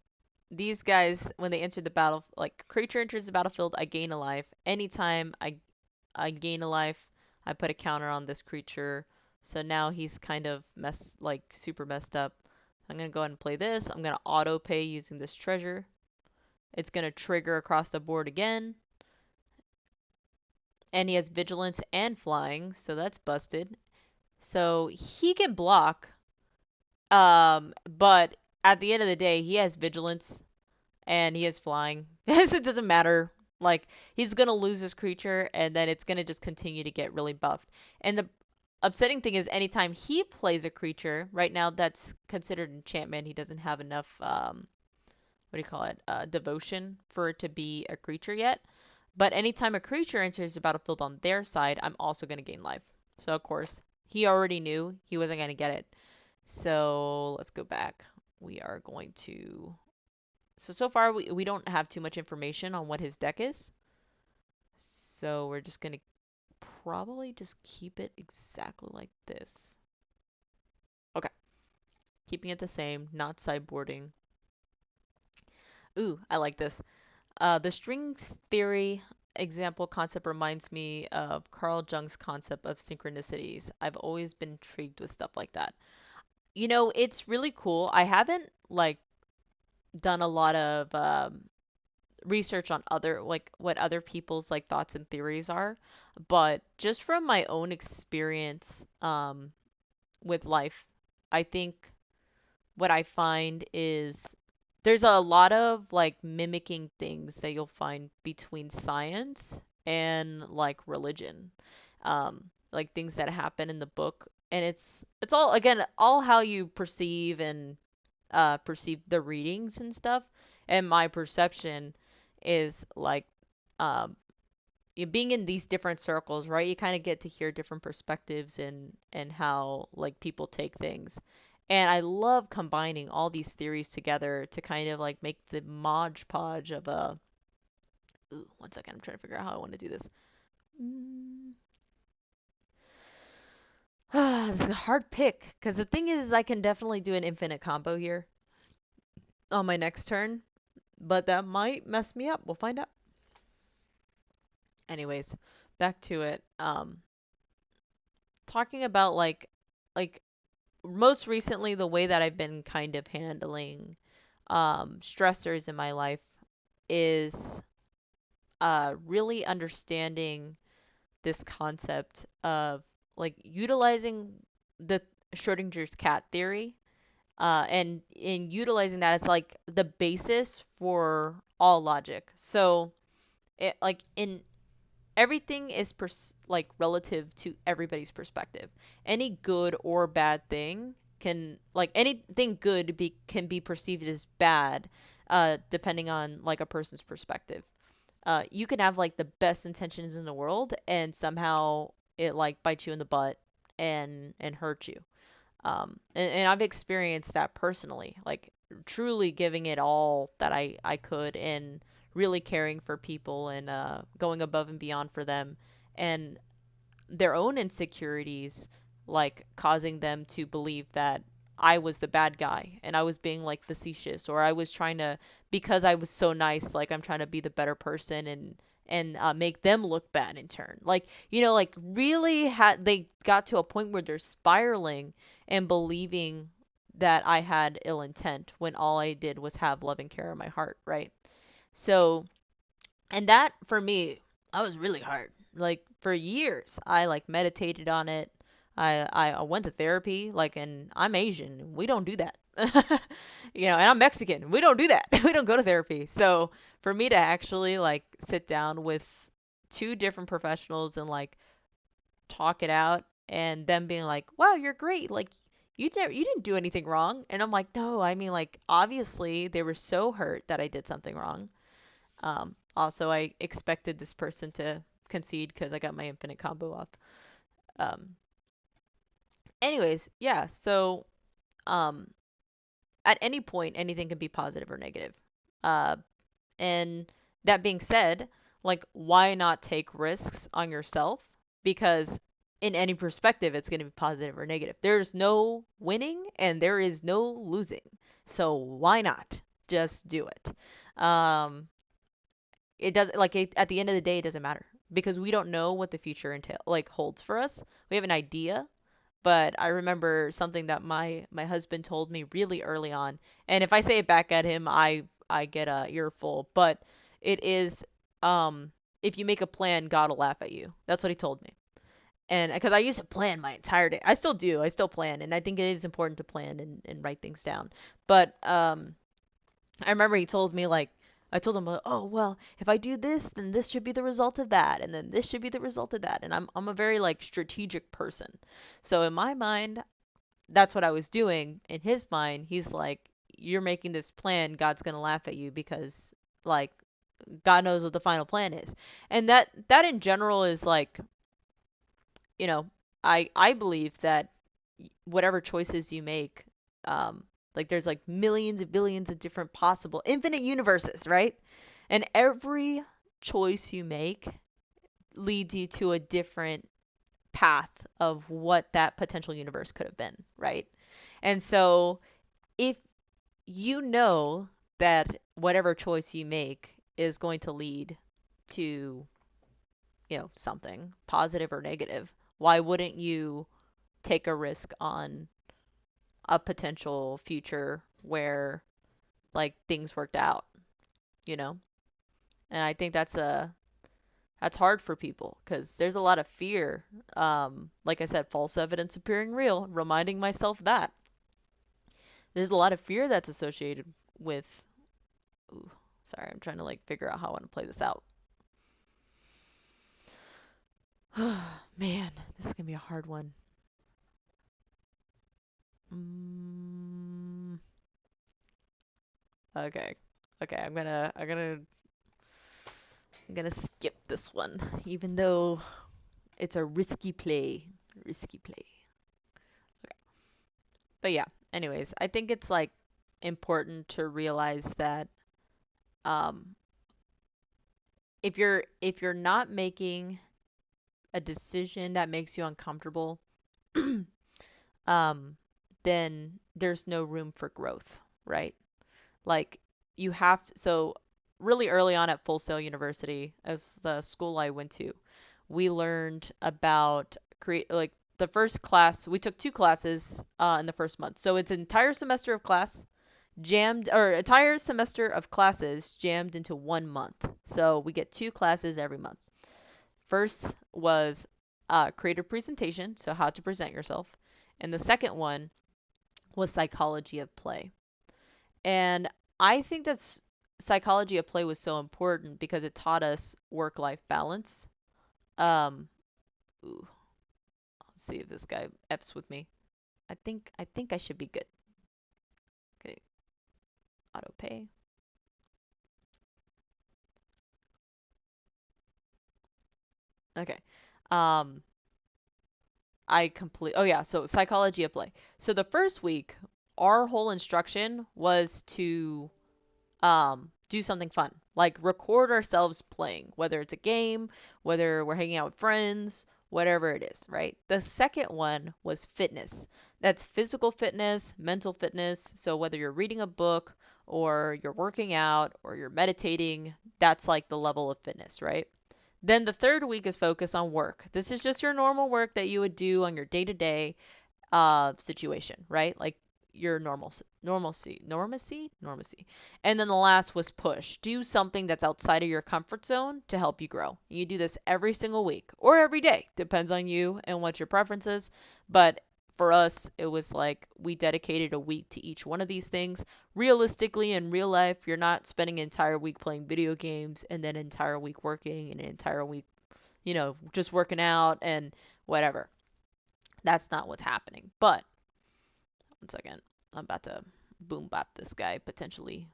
These guys, when they enter the battle, like creature enters the battlefield, I gain a life. Anytime I gain a life, I put a counter on this creature. So now he's kind of like super messed up. I'm gonna go ahead and play this. I'm gonna auto pay using this treasure. It's gonna trigger across the board again. And he has vigilance and flying, so that's busted. So he can block. But at the end of the day, he has vigilance and he is flying. It doesn't matter. Like, he's gonna lose his creature, and then it's gonna just continue to get really buffed. And the upsetting thing is, anytime he plays a creature, right now that's considered enchantment. He doesn't have enough, what do you call it, devotion for it to be a creature yet. But anytime a creature enters the battlefield on their side, I'm also going to gain life. So of course, he already knew he wasn't going to get it. So let's go back. We are going to... So far, we don't have too much information on what his deck is. So we're just going to probably just keep it exactly like this. Okay. Keeping it the same, not sideboarding. Ooh, I like this. The strings theory example concept reminds me of Carl Jung's concept of synchronicities. I've always been intrigued with stuff like that. You know, it's really cool. I haven't like done a lot of research on other like what other people's like thoughts and theories are, but just from my own experience with life, I think what I find is there's a lot of like mimicking things that you'll find between science and like religion. Like things that happen in the book. And it's all again all how you perceive and perceive the readings and stuff. And my perception is like um being in these different circles, right? You kind of get to hear different perspectives and how like people take things. And I love combining all these theories together to kind of like make the Mod Podge of a. Ooh, one second, I'm trying to figure out how I want to do this. Mm. This is a hard pick because the thing is, I can definitely do an infinite combo here on my next turn, but that might mess me up. We'll find out. Anyways, back to it. Talking about like most recently the way that I've been kind of handling stressors in my life is really understanding this concept of like utilizing the Schrodinger's cat theory and in utilizing that as like the basis for all logic. So it like in everything is like relative to everybody's perspective. Any good or bad thing can like anything good can be perceived as bad depending on like a person's perspective. You can have like the best intentions in the world and somehow it like bites you in the butt and hurt you. And I've experienced that personally, like truly giving it all that I could and really caring for people and going above and beyond for them and their own insecurities, like causing them to believe that I was the bad guy and I was being like facetious or I was trying to because I was so nice, like I'm trying to be the better person and make them look bad in turn. Like like really had they got to a point where they're spiraling and believing that I had ill intent when all I did was have love and care in my heart, right? So and that for me, that was really hard. Like for years, I like meditated on it. I went to therapy. Like, and I'm Asian. We don't do that. And I'm Mexican. We don't do that. We don't go to therapy. So for me to actually like sit down with two different professionals and like talk it out, and them being like, "Wow, you're great. Like, you didn't do anything wrong." And I'm like, "No, I mean like obviously they were so hurt that I did something wrong." Also, I expected this person to concede because I got my infinite combo up. Um, anyways, yeah, so um, at any point, anything can be positive or negative. Uh, and that being said, like, why not take risks on yourself? Because in any perspective, it's going to be positive or negative. There's no winning and there is no losing. So why not just do it? It does like at the end of the day it doesn't matter because we don't know what the future entail like holds for us. We have an idea, but I remember something that my husband told me really early on, and if I say it back at him, I get a earful. But it is if you make a plan, God will laugh at you. That's what he told me. And because I used to plan my entire day, I still do. I still plan, and I think it is important to plan and write things down. But I remember he told me like I told him, oh well, if I do this, then this should be the result of that, and then this should be the result of that. And I'm a very like strategic person, so in my mind, that's what I was doing. In his mind, he's like, you're making this plan, God's gonna laugh at you because like God knows what the final plan is. And that in general is like, you know, I believe that whatever choices you make, like there's like millions and billions of different possible infinite universes, right? And every choice you make leads you to a different path of what that potential universe could have been, right? And so if you know that whatever choice you make is going to lead to, something positive or negative, why wouldn't you take a risk on a potential future where like things worked out, you know? And I think that's hard for people because there's a lot of fear. Like I said, false evidence appearing real, reminding myself that there's a lot of fear that's associated with. Ooh, sorry, I'm trying to like figure out how I want to play this out. Man, this is gonna be a hard one. Mm, okay, okay, I'm gonna skip this one, even though it's a risky play. Risky play. Okay. But yeah, anyways, I think it's like important to realize that um if you're not making a decision that makes you uncomfortable, um then there's no room for growth, right? Like you have to, so really early on at Full Sail University, as the school I went to, we learned about create like the first class. We took two classes in the first month, so it's an entire semester of class jammed, or entire semester of classes jammed into 1 month. So we get two classes every month. First was creative presentation, so how to present yourself, and the second one was psychology of play. And I think that psychology of play was so important because it taught us work-life balance. Um, ooh, let's see if this guy f's with me. I think I should be good. Okay, auto pay. Okay. Um, Oh yeah, so psychology of play. So the first week, our whole instruction was to do something fun, like record ourselves playing, whether it's a game, whether we're hanging out with friends, whatever it is, right? The second one was fitness. That's physical fitness, mental fitness. So whether you're reading a book or you're working out or you're meditating, that's like the level of fitness, right? Then the third week is focused on work. This is just your normal work that you would do on your day-to-day situation, right? Like your normalcy. And then the last was push. Do something that's outside of your comfort zone to help you grow. You do this every single week or every day, depends on you and what your preference is. But for us, it was like we dedicated a week to each one of these things. Realistically, in real life, you're not spending an entire week playing video games and then an entire week working and an entire week, just working out and whatever. That's not what's happening. But 1 second. I'm about to boom bap this guy potentially.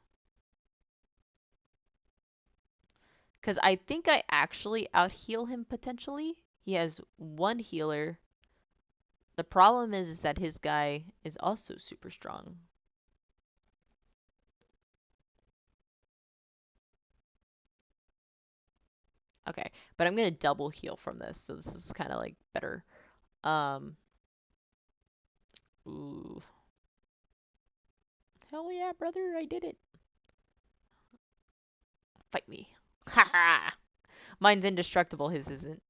Because I think I actually out heal him potentially. He has one healer. The problem is that his guy is also super strong. Okay, but I'm gonna double heal from this, so this is kind of like better. Um, ooh, hell yeah, brother, I did it. Fight me. Haha. Mine's indestructible, his isn't.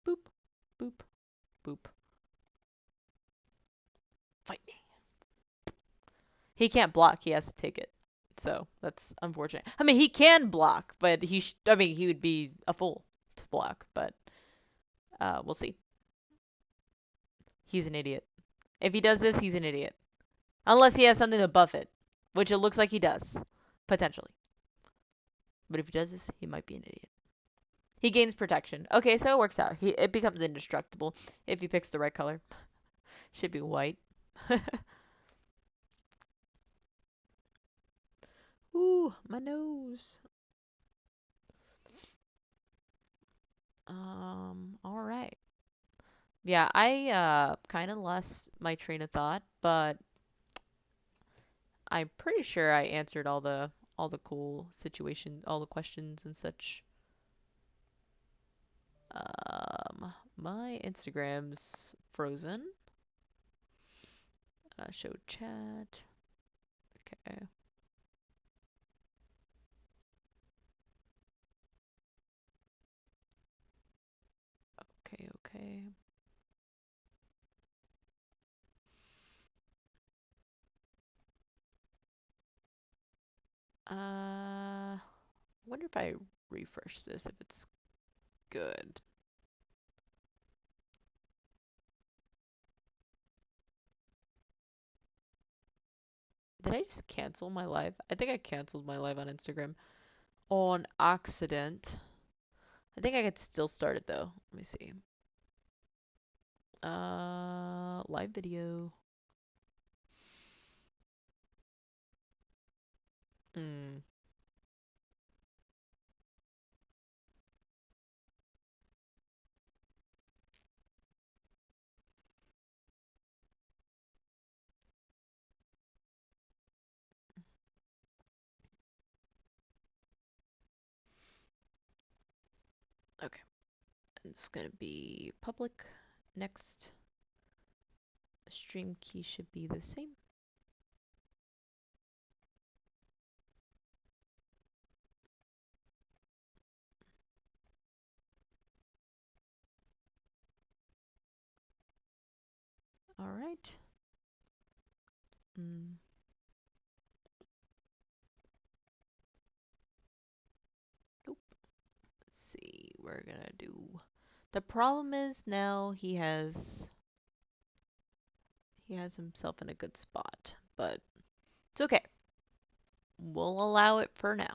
Boop, boop, boop. Fight me. He can't block, he has to take it. So that's unfortunate. I mean, he can block, but I mean, he would be a fool to block, but we'll see. He's an idiot. If he does this, he's an idiot. Unless he has something to buff it, which it looks like he does, potentially. But if he does this, he might be an idiot. He gains protection. Okay, so it works out. It becomes indestructible if he picks the right color. Should be white. Ooh, my nose. All right. Yeah, I kind of lost my train of thought, but I'm pretty sure I answered all the cool situations, all the questions and such. My Instagram's frozen. Show chat. Okay. Okay, okay. Wonder if I refresh this if it's good. Did I just cancel my live? I think I canceled my live on Instagram on accident. I think I could still start it though. Let me see. Live video. Hmm. Okay. It's gonna be public. Next stream key should be the same. All right. Mm. Nope. Let's see. We're gonna do. The problem is now he has himself in a good spot, but it's okay. We'll allow it for now.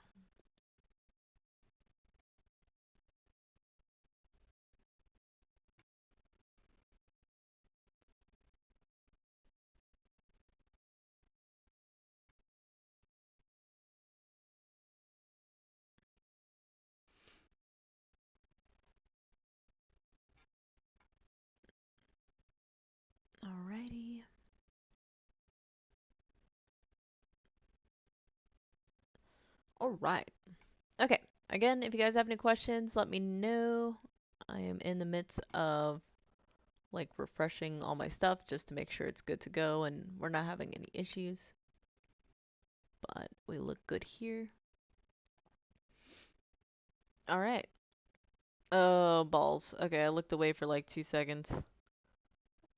Alrighty. Alright. Okay. Again, if you guys have any questions, let me know. I am in the midst of like refreshing all my stuff just to make sure it's good to go and we're not having any issues. But we look good here. Alright. Oh, balls. Okay, I looked away for like 2 seconds.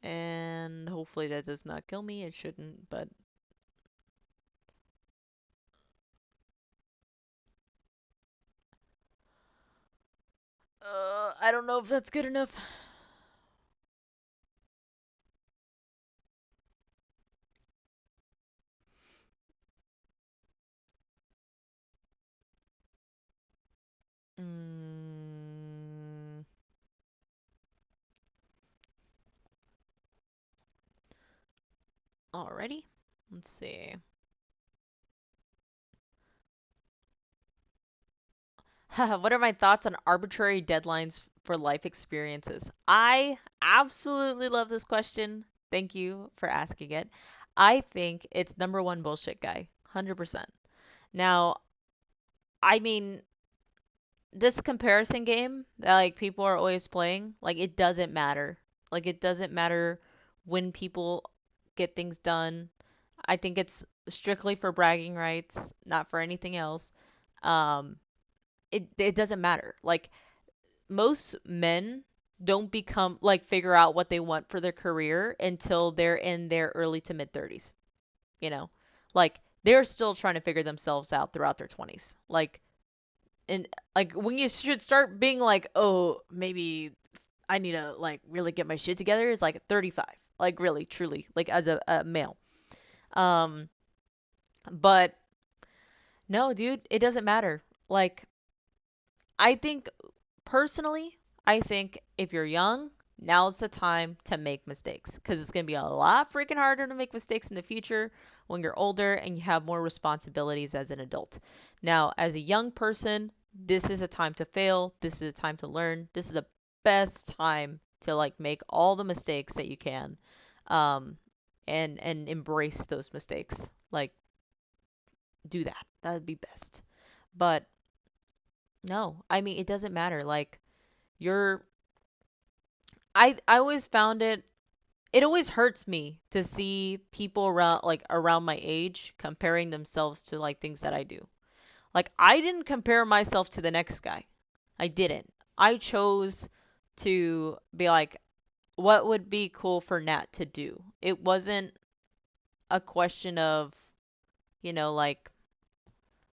And hopefully that does not kill me. It shouldn't, but I don't know if that's good enough. Mm, alrighty. Let's see. What are my thoughts on arbitrary deadlines for life experiences? I absolutely love this question. Thank you for asking it. I think it's number one bullshit guy. 100%. Now, I mean, this comparison game that like people are always playing, like it doesn't matter. Like it doesn't matter when people get things done. I think it's strictly for bragging rights, not for anything else. Um, it doesn't matter. Like most men don't become like figure out what they want for their career until they're in their early to mid 30s, you know? Like they're still trying to figure themselves out throughout their 20s. And like when you should start being like, "Oh, maybe I need to like really get my shit together" is like 35. Like really, truly, like as a male. Um but no, dude, it doesn't matter. Like I think personally, I think if you're young, Now's the time to make mistakes because it's going to be a lot freaking harder to make mistakes in the future when you're older and you have more responsibilities as an adult. Now, as a young person, this is a time to fail. This is a time to learn. This is the best time to like make all the mistakes that you can, um, and embrace those mistakes. Like do that. That would be best. But no, I mean it doesn't matter. Like you're I always found it always hurts me to see people around my age comparing themselves to like things that I do. Like I didn't compare myself to the next guy. I didn't. I chose to be like what would be cool for Nat to do. It wasn't a question of, like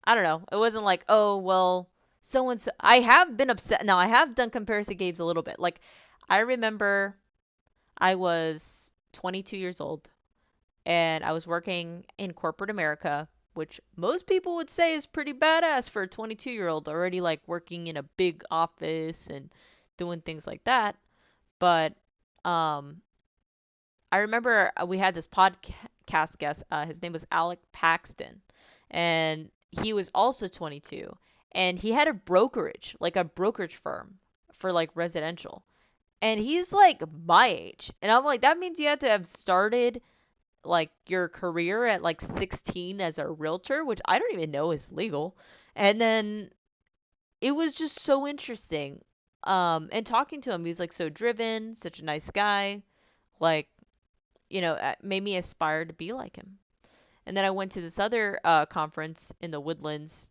I don't know. It wasn't like, oh, well, so and so. I have been upset. Now, I have done comparison games a little bit. Like, I remember I was 22 years old and I was working in corporate America, which most people would say is pretty badass for a 22-year-old already, like, working in a big office and doing things like that. But, um, I remember we had this podcast guest. His name was Alec Paxton, and he was also 22, and he had a brokerage, like a brokerage firm for like residential. And he's like my age, and I'm like, that means you had to have started like your career at like 16 as a realtor, which I don't even know is legal. And then it was just so interesting. And talking to him, he was like so driven, such a nice guy. Like made me aspire to be like him. And then I went to this other conference in the Woodlands.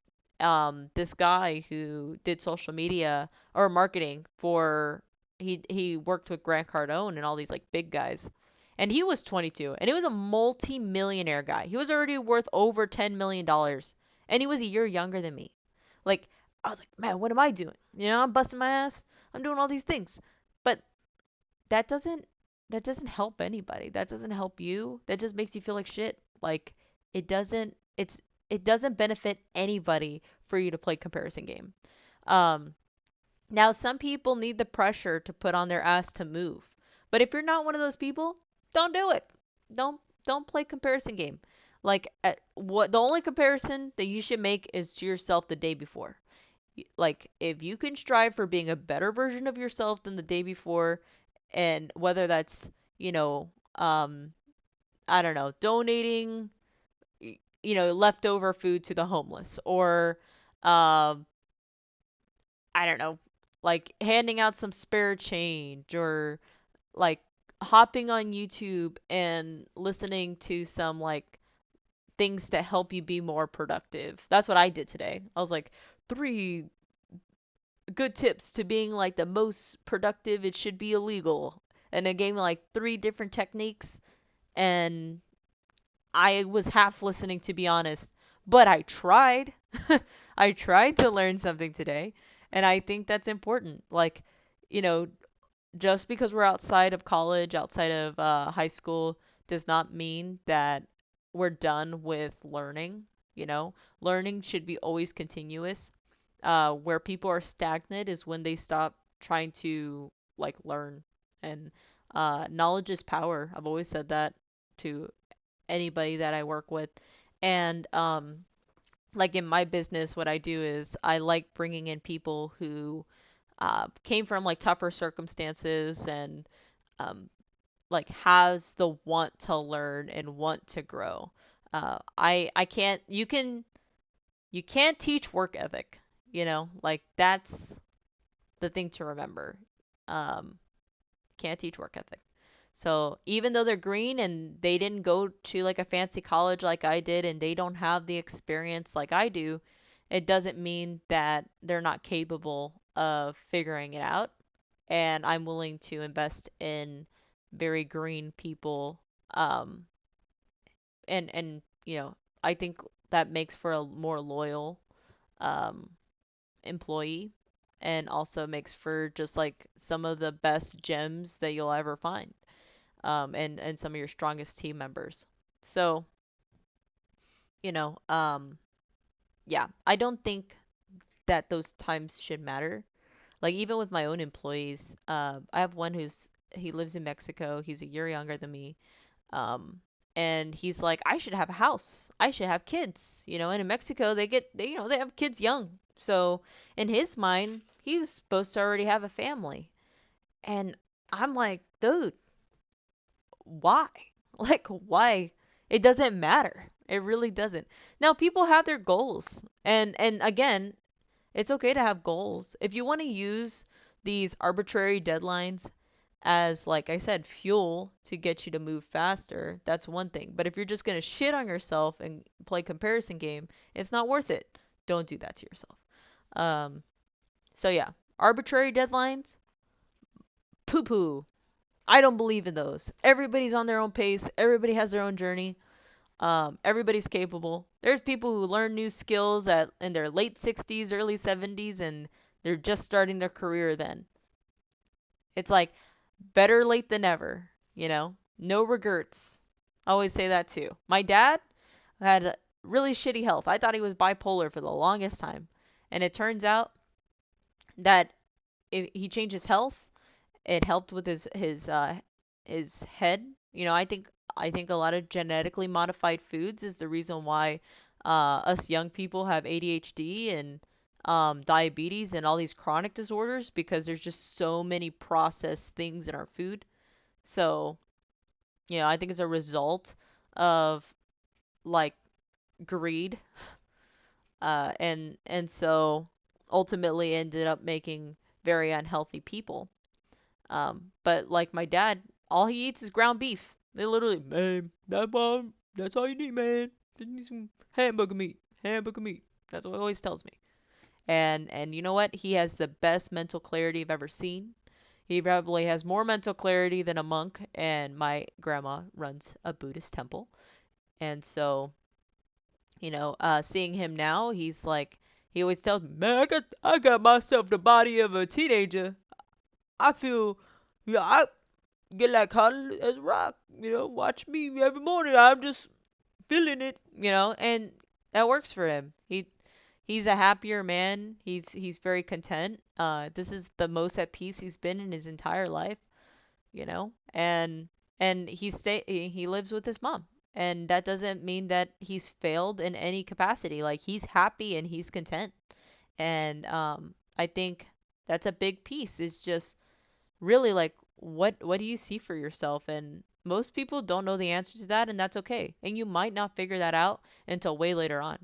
This guy who did social media or marketing for he worked with Grant Cardone and all these like big guys. And he was 22 and he was a multi-millionaire guy. He was already worth over $10 million and he was a year younger than me. Like I was like, man, what am I doing? I'm busting my ass. I'm doing all these things. But that doesn't that doesn't help anybody. That doesn't help you. That just makes you feel like shit. Like it doesn't benefit anybody for you to play comparison game. Um Now some people need the pressure to put on their ass to move. But if you're not one of those people, don't do it. Don't play comparison game. Like what the only comparison that you should make is to yourself the day before. Like if you can strive for being a better version of yourself than the day before, and whether that's I don't know, donating leftover food to the homeless, or um I don't know, like handing out some spare change, or like hopping on YouTube and listening to some like things that help you be more productive. That's what I did today. I was like, three good tips to being like the most productive. It should be illegal. And it gave me like three different techniques, and I was half listening to be honest, but I tried. I tried to learn something today, and I think that's important. Like, you know, just because we're outside of college, outside of high school, does not mean that we're done with learning. Learning should be always continuous. Where people are stagnant is when they stop trying to like learn. And knowledge is power. I've always said that to anybody that I work with. And like in my business, what I do is I like bringing in people who came from like tougher circumstances, and um, like has the want to learn and want to grow. I can't you can't teach work ethic, like that's the thing to remember. Um, can't teach work ethic. So even though they're green and they didn't go to like a fancy college like I did and they don't have the experience like I do, it doesn't mean that they're not capable of figuring it out. And I'm willing to invest in very green people. Um, and I think that makes for a more loyal um, employee, and also makes for just like some of the best gems that you'll ever find, and some of your strongest team members. So, you know, um, yeah, I don't think that those times should matter. Like even with my own employees, I have one who's he lives in Mexico. He's a year younger than me. Um, and he's like, I should have a house. I should have kids. And in Mexico they have kids young. So in his mind, he was supposed to already have a family. And I'm like, dude, why? Like, why? It doesn't matter. It really doesn't. Now, people have their goals. And again, it's okay to have goals. If you want to use these arbitrary deadlines as, like I said, fuel to get you to move faster, that's one thing. But if you're just going to shit on yourself and play comparison game, it's not worth it. Don't do that to yourself. Um, so yeah, arbitrary deadlines, poo poo. I don't believe in those. Everybody's on their own pace. Everybody has their own journey. Everybody's capable. There's people who learn new skills in their late 60s, early 70s, and they're just starting their career then. It's like better late than never, No regrets. I always say that too. My dad had really shitty health. I thought he was bipolar for the longest time. And it turns out that if he changed his health, it helped with his head. I think a lot of genetically modified foods is the reason why us young people have ADHD and diabetes and all these chronic disorders because there's just so many processed things in our food. So, I think it's a result of like greed, and so ultimately ended up making very unhealthy people. But like my dad, all he eats is ground beef. They literally, man, that's all you need, man. You need some hamburger meat. That's what he always tells me. And you know what? He has the best mental clarity I've ever seen. He probably has more mental clarity than a monk, and my grandma runs a Buddhist temple. And so, seeing him now, he's like, he always tells me, man, I got myself the body of a teenager. I feel, yeah, I get like hot as a rock. Watch me every morning. I'm just feeling it. And that works for him. He's a happier man. He's very content. This is the most at peace he's been in his entire life. And he lives with his mom. And that doesn't mean that he's failed in any capacity. Like he's happy and he's content. And I think that's a big piece. Is just really like what do you see for yourself? And most people don't know the answer to that, and that's okay. And you might not figure that out until way later on.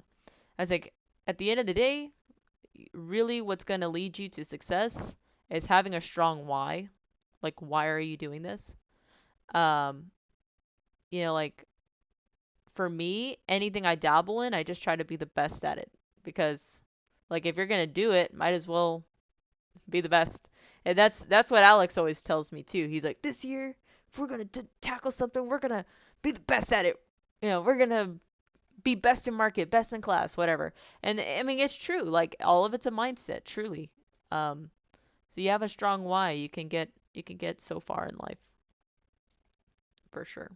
I was like, at the end of the day, really what's going to lead you to success is having a strong why. Like, why are you doing this? um like for me, anything I dabble in, I just try to be the best at it, because like if you're going to do it, might as well be the best. And that's what Alex always tells me too. He's like, this year, if we're gonna tackle something, we're gonna be the best at it. We're gonna be best in market, best in class, whatever. And I mean, it's true. Like all of it's a mindset, truly. Um, so you have a strong why, you can get so far in life, for sure.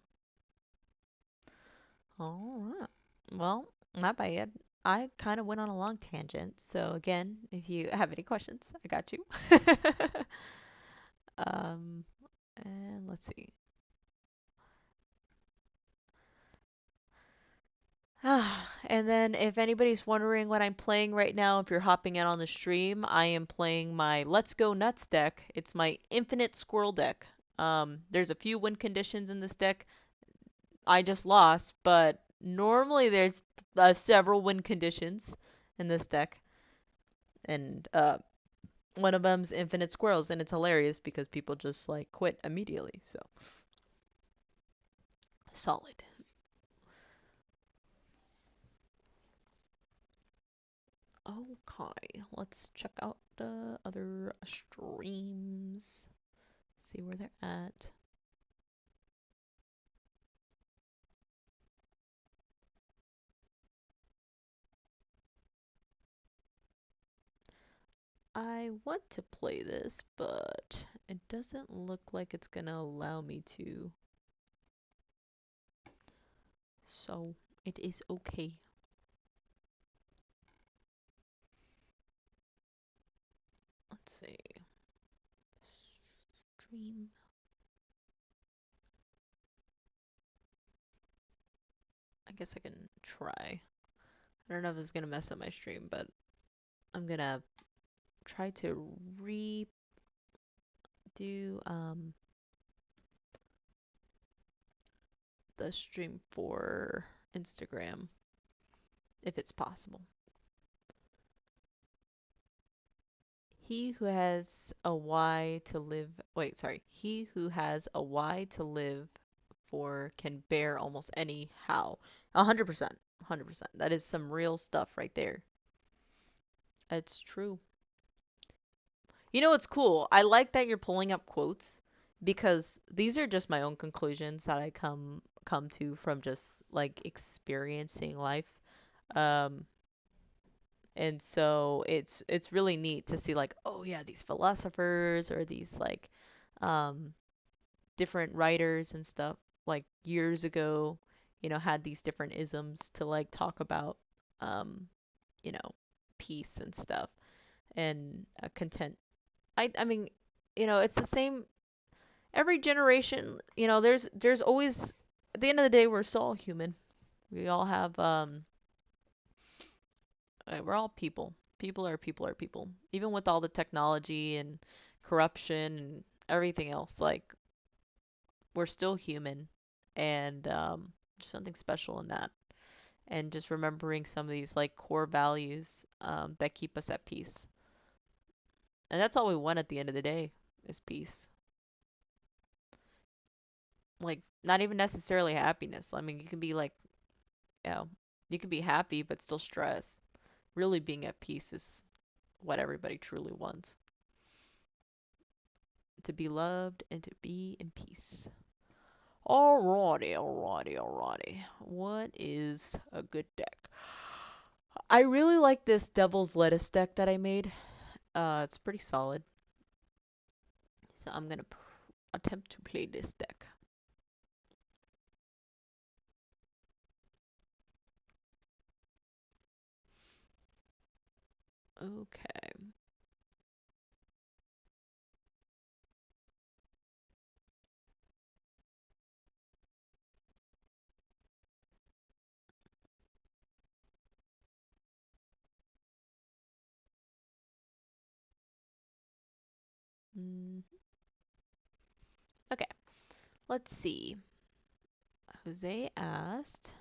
All right. Well, my bad. I kind of went on a long tangent. So again, if you have any questions, I got you. um, and let's see. And then if anybody's wondering what I'm playing right now, if you're hopping in on the stream, I am playing my Let's Go Nuts deck. It's my Infinite Squirrel deck. There's a few win conditions in this deck. I just lost, but normally there's several win conditions in this deck. And one of them's Infinite Squirrels, and it's hilarious because people just like quit immediately. So solid. Okay, let's check out the other streams. See where they're at. I want to play this, but it doesn't look like it's gonna allow me to. So it is okay. Let's see. Stream. guess I can try. I don't know if it's gonna mess up my stream, but I'm gonna try to redo the stream for Instagram if it's possible. He who has a why to live, wait, sorry. He who has a why to live for can bear almost any how. 100%. 100%. That is some real stuff right there. It's true. You know what's cool? I like that you're pulling up quotes because these are just my own conclusions that I come to from just like experiencing life. Um, and so it's really neat to see like, oh yeah, these philosophers or these like um different writers and stuff like years ago, had these different isms to like talk about um, you know, peace and stuff and content. I mean, it's the same every generation, there's always at the end of the day we're still all human. We all have we're all people. People are people. Even with all the technology and corruption and everything else, like we're still human, and there's something special in that. And just remembering some of these like core values that keep us at peace. And that's all we want at the end of the day is peace. Like not even necessarily happiness. I mean, you can be like, you know, you can be happy but still stressed. Really being at peace is what everybody truly wants. To be loved and to be in peace. Alrighty. What is a good deck? I really like this Devil's Lettuce deck that I made. It's pretty solid. So I'm gonna attempt to play this deck. Okay. Mm. Okay. Let's see. Jose asked,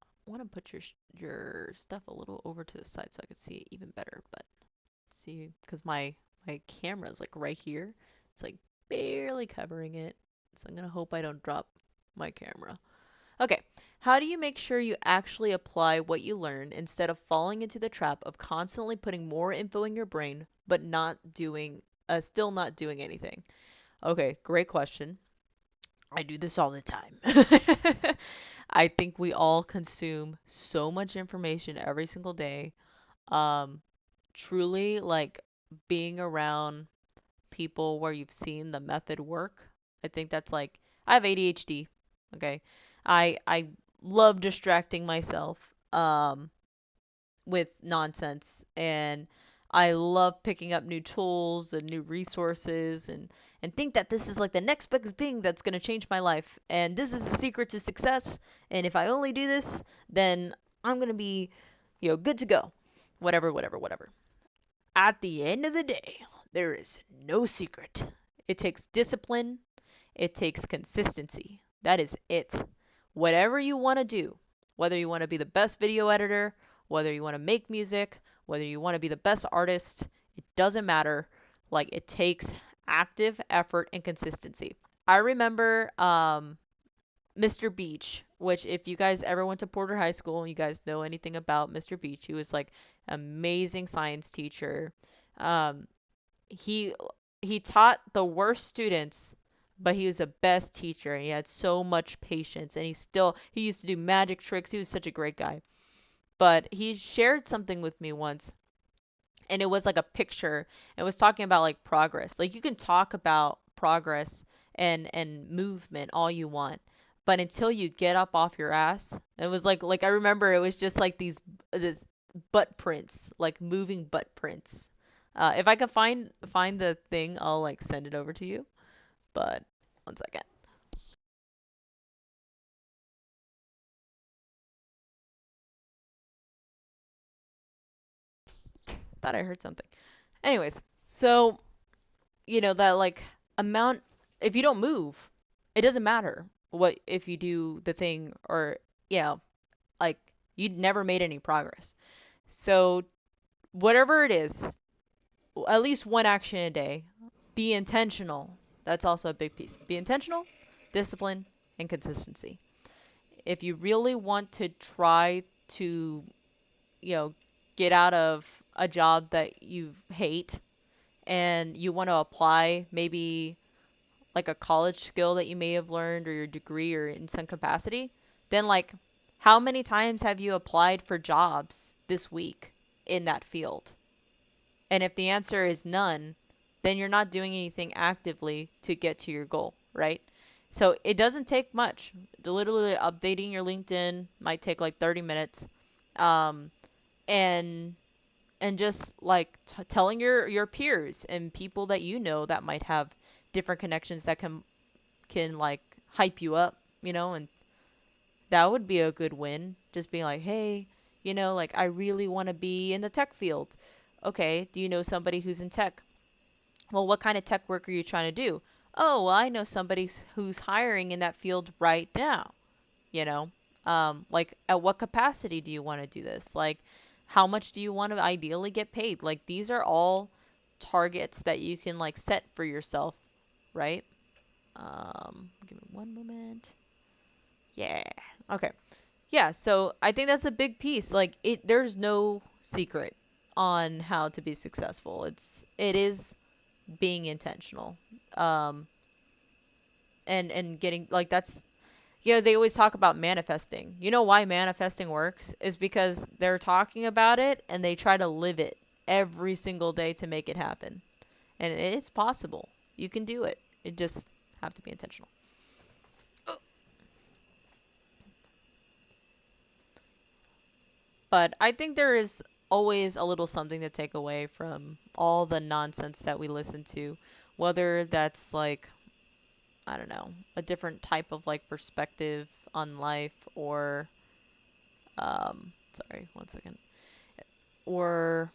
I want to put your stuff a little over to the side so I can see it even better, but see, because my camera is like right here. It's like barely covering it. So I'm gonna hope I don't drop my camera. Okay. How do you make sure you actually apply what you learn instead of falling into the trap of constantly putting more info in your brain but still not doing anything? Okay, great question. I do this all the time. I think we all consume so much information every single day. Um, Truly, like being around people where you've seen the method work. I think that's like I have ADHD. Okay, I love distracting myself with nonsense, and I love picking up new tools and new resources and think that this is like the next big thing that's going to change my life, and this is the secret to success, and if I only do this, then I'm going to be, good to go. Whatever. At the end of the day, there is no secret. It takes discipline, it takes consistency. That is it. Whatever you want to do, whether you want to be the best video editor, whether you want to make music, whether you want to be the best artist, it doesn't matter. Like, it takes active effort and consistency. I remember Mr. Beach, which if you guys ever went to Porter High School and you guys know anything about Mr. Beach, he was like amazing science teacher. Um, he he taught the worst students, but he was the best teacher and he had so much patience and he used to do magic tricks. He was such a great guy. But he shared something with me once, and it was like a picture. It was talking about like progress. Like you can talk about progress and movement all you want, but until you get up off your ass, it was like I remember it was just like this butt prints, like moving butt prints. If I could find the thing, I'll like send it over to you. But one second. Thought I heard something. Anyways, so that like amount, if you don't move, it doesn't matter what if you do the thing or yeah, like you'd never made any progress. So whatever it is, at least one action a day. Be intentional. That's also a big piece. Be intentional, discipline, and consistency. If you really want to try to, you know, get out of a job that you hate and you want to apply maybe like a college skill that you may have learned or your degree or in some capacity, then like how many times have you applied for jobs this week in that field? And if the answer is none, then you're not doing anything actively to get to your goal, right? So it doesn't take much. Literally updating your LinkedIn might take like 30 minutes. Um, and just like telling your peers and people that you know that might have different connections that can like hype you up, and that would be a good win. Just being like, hey, like I really want to be in the tech field. Okay, do you know somebody who's in tech? Well, what kind of tech work are you trying to do? Oh, well, I know somebody who's hiring in that field right now. You know, like at what capacity do you want to do this? Like, how much do you want to ideally get paid? Like, these are all targets that you can like set for yourself, right? Give me one moment. Yeah. Okay. Yeah, so I think that's a big piece. Like there's no secret on how to be successful. It is being intentional. Um and getting like that's they always talk about manifesting. You know why manifesting works is because they're talking about it and they try to live it every single day to make it happen. And it's possible. You can do it. It just have to be intentional. But I think there is always a little something to take away from all the nonsense that we listen to, whether that's like, I don't know, a different type of like perspective on life or, sorry, one second. Or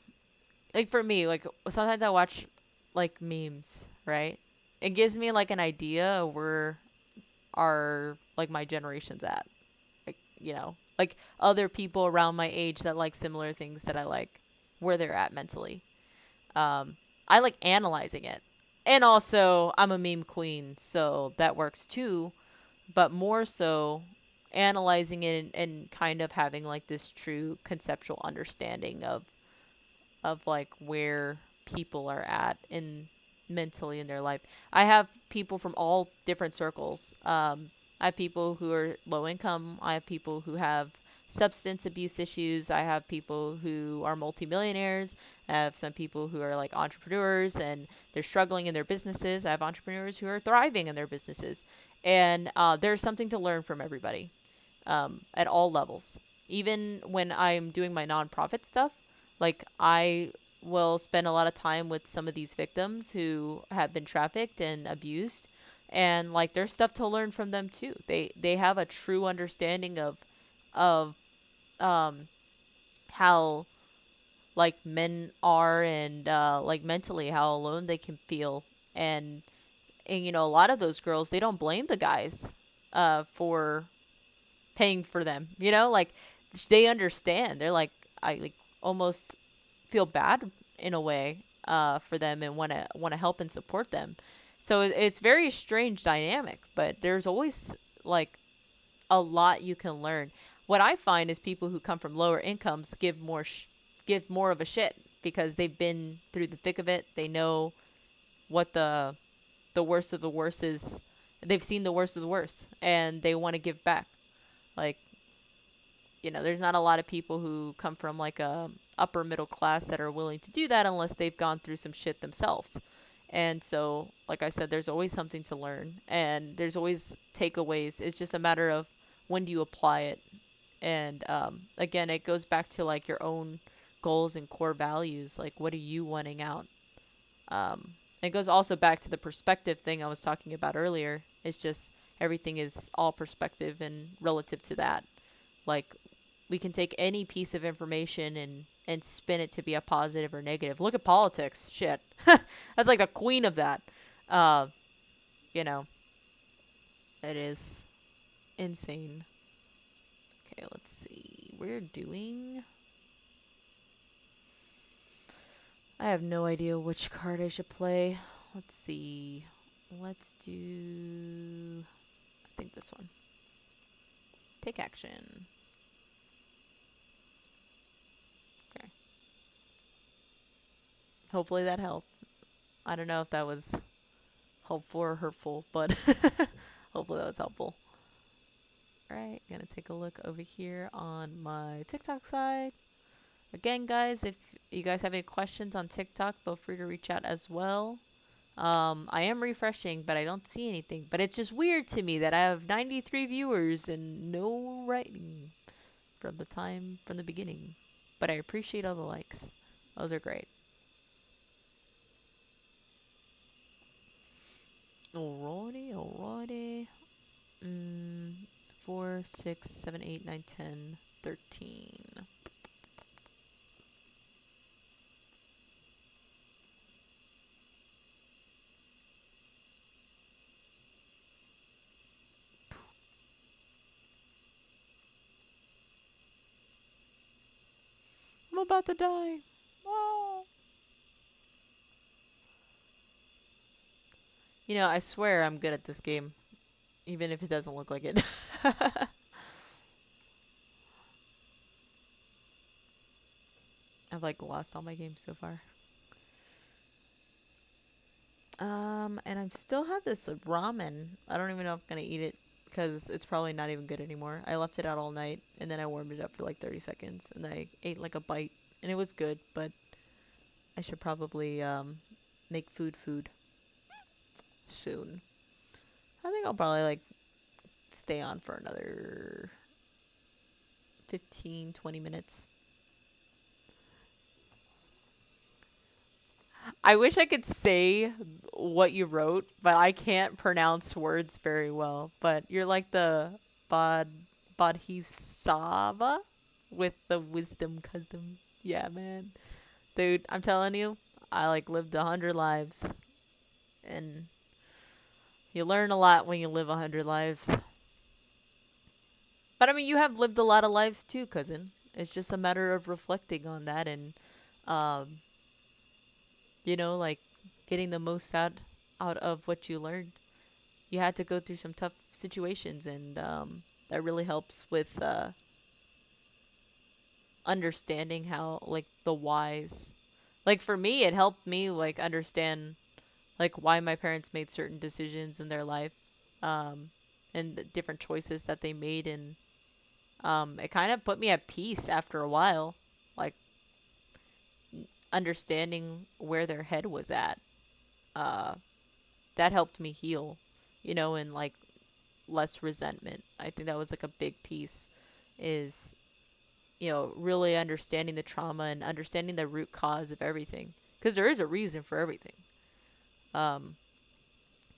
like for me, like sometimes I watch like memes, right? It gives me like an idea of where our like my generation's at. Like, like other people around my age that like similar things that I like, where they're at mentally. Um, I like analyzing it. And also, I'm a meme queen, so that works too, but more so analyzing it and kind of having like this true conceptual understanding of like where people are at in mentally in their life. I have people from all different circles. I have people who are low income. I have people who have substance abuse issues. I have people who are multimillionaires. I have some people who are like entrepreneurs and they're struggling in their businesses. I have entrepreneurs who are thriving in their businesses. And there's something to learn from everybody at all levels. Even when I'm doing my nonprofit stuff, like I will spend a lot of time with some of these victims who have been trafficked and abused, and like there's stuff to learn from them too. They have a true understanding of um how like men are and like mentally how alone they can feel and a lot of those girls they don't blame the guys for paying for them. Like they understand. They're like I like almost feel bad in a way for them and want to help and support them. So it's very strange dynamic, but there's always like a lot you can learn. What I find is people who come from lower incomes give more of a shit because they've been through the thick of it. They know what the worst of the worst is. They've seen the worst of the worst and they want to give back. Like there's not a lot of people who come from like a upper middle class that are willing to do that unless they've gone through some shit themselves. And so, like I said, there's always something to learn and there's always takeaways. It's just a matter of when do you apply it. And again, it goes back to like your own goals and core values. Like, what are you wanting out? It goes also back to the perspective thing I was talking about earlier. It's just everything is all perspective and relative to that. Like we can take any piece of information and and spin it to be a positive or negative. Look at politics. Shit. That's like the queen of that. Uh, you know, it is insane. Okay, let's see. We're doing. I have no idea which card I should play. Let's see. Let's do. I think this one. Take action. Okay. Hopefully that helped. I don't know if that was helpful or hurtful, but hopefully that was helpful. Alright, gonna take a look over here on my TikTok side. Again, guys, if you guys have any questions on TikTok, feel free to reach out as well. I am refreshing, but I don't see anything. But it's just weird to me that I have 93 viewers and no writing from the beginning. But I appreciate all the likes. Those are great. Alrighty, alrighty. 4, 6, 7, 8, 9, 10, 13. I'm about to die. Ah. You know, I swear I'm good at this game, even if it doesn't look like it. I've like lost all my games so far. And I still have this ramen. I don't even know if I'm gonna eat it because it's probably not even good anymore. I left it out all night and then I warmed it up for like 30 seconds and I ate like a bite and it was good, but I should probably make food soon. I think I'll probably like stay on for another 15, 20 minutes. I wish I could say what you wrote, but I can't pronounce words very well. But you're like the Bod Bodhisattva with the wisdom custom. Yeah, man. Dude, I'm telling you, I like lived 100 lives, and you learn a lot when you live 100 lives. But I mean, you have lived a lot of lives too, cousin. It's just a matter of reflecting on that and, um, like getting the most out of what you learned. You had to go through some tough situations, and that really helps with understanding how like the whys. Like for me, it helped me like understand like why my parents made certain decisions in their life, um, and the different choices that they made, and it kind of put me at peace after a while, like understanding where their head was at. Uh, that helped me heal, and like less resentment. I think that was like a big piece is, really understanding the trauma and understanding the root cause of everything. Because there is a reason for everything, um,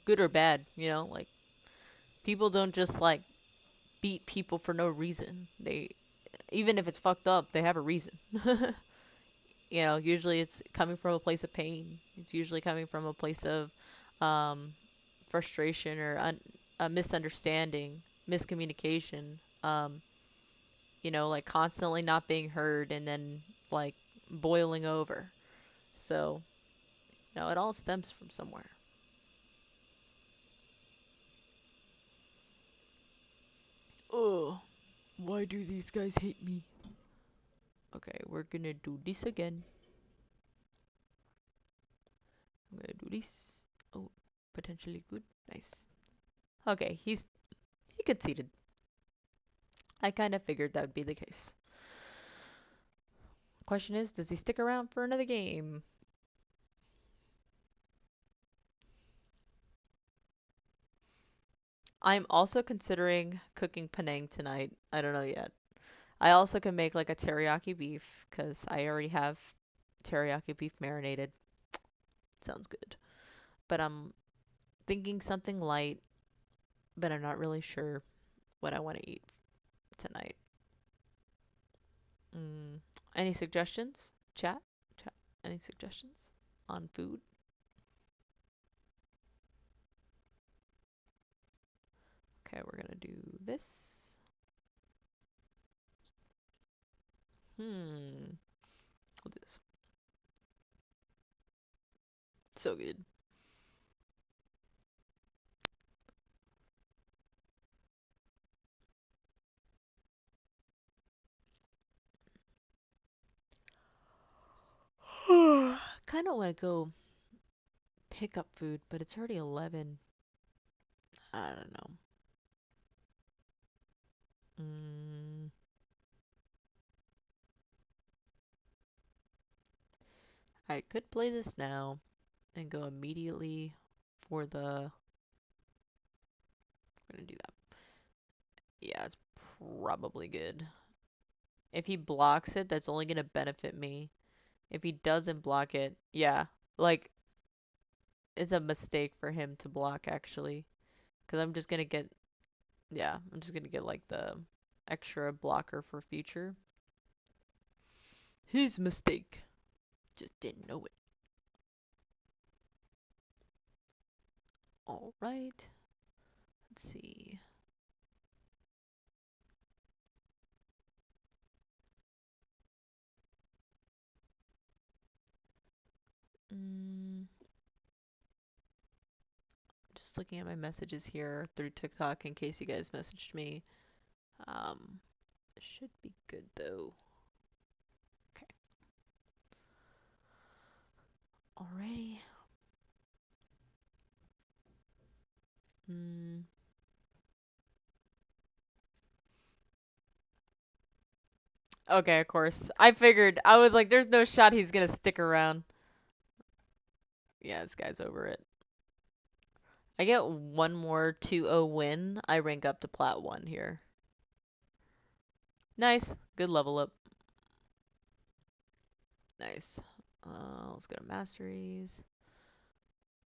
good or bad, like people don't just like beat people for no reason. Even if it's fucked up, they have a reason. Usually it's coming from a place of pain. It's usually coming from a place of um, frustration or a misunderstanding, miscommunication. Like constantly not being heard and then like boiling over. So, it all stems from somewhere. Oh, why do these guys hate me? Okay, we're gonna do this again. I'm gonna do this. Oh, potentially good. Nice. Okay, he conceded. I kind of figured that would be the case. Question is, does he stick around for another game? I'm also considering cooking Penang tonight. I don't know yet. I also can make like a teriyaki beef because I already have teriyaki beef marinated. Sounds good. But I'm thinking something light, but I'm not really sure what I want to eat tonight. Mm, Any suggestions? Chat? Chat. Any suggestions on food? Okay, we're gonna do this. We'll do this. So good. Kind of want to go pick up food, but it's already 11. I don't know. Mm, I could play this now and go immediately for the... I'm gonna do that. Yeah, it's probably good. If he blocks it, that's only gonna benefit me. If he doesn't block it, yeah, like, it's a mistake for him to block, actually. Because I'm just gonna get... Yeah, I'm just gonna get, like, the extra blocker for future. His mistake. Just didn't know it. Alright. Let's see. Just looking at my messages here through TikTok in case you guys messaged me. Um, it should be good though. Okay. Alrighty. Okay, of course. I figured. I was like, there's no shot he's gonna stick around. Yeah, this guy's over it. I get one more 2-0 win. I rank up to Plat 1 here. Nice. Good level up. Nice. Let's go to Masteries.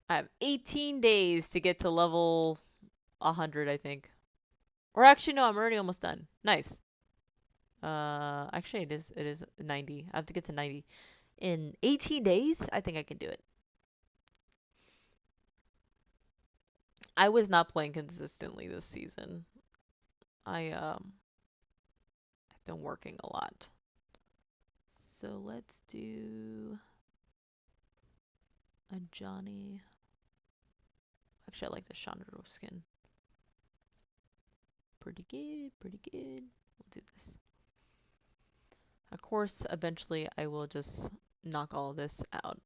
I have 18 days to get to level 100, I think. Or actually, no, I'm already almost done. Nice. Actually, it is 90. I have to get to 90 in 18 days. I think I can do it. I was not playing consistently this season. I've been working a lot. So let's do a Johnny. Actually, I like the Chandra skin. Pretty good, pretty good. We'll do this. Of course, eventually I will just knock all of this out.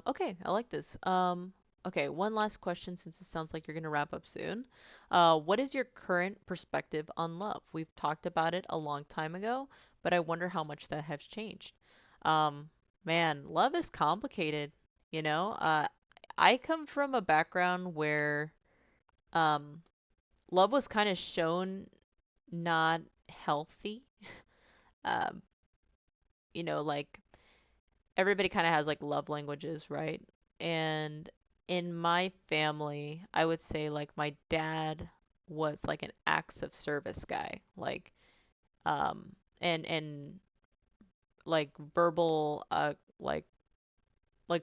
Okay, I like this. Okay, one last question since it sounds like you're gonna wrap up soon. What is your current perspective on love? We've talked about it a long time ago, but I wonder how much that has changed. Um, Man, love is complicated, you know? I come from a background where um love was kind of shown not healthy. Um, like everybody kind of has like love languages, right? And in my family, I would say like my dad was like an acts of service guy, like and like verbal like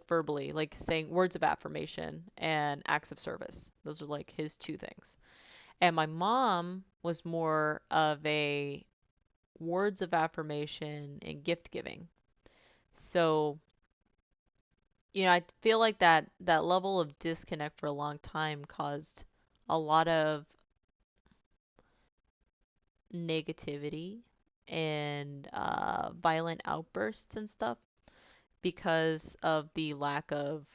verbally like saying words of affirmation and acts of service. Those are like his two things. And my mom was more of a words of affirmation and gift giving. So I feel like that level of disconnect for a long time caused a lot of negativity and violent outbursts and stuff because of the lack of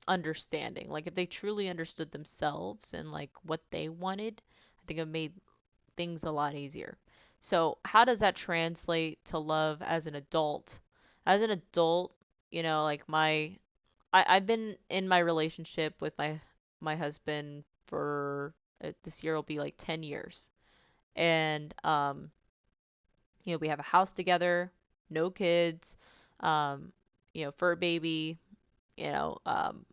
understanding. Like if they truly understood themselves and like what they wanted, I think it made things a lot easier. So how does that translate to love as an adult? As an adult, like I've been in my relationship with my husband for this year will be like 10 years. And we have a house together, no kids, um, fur baby, you know, um,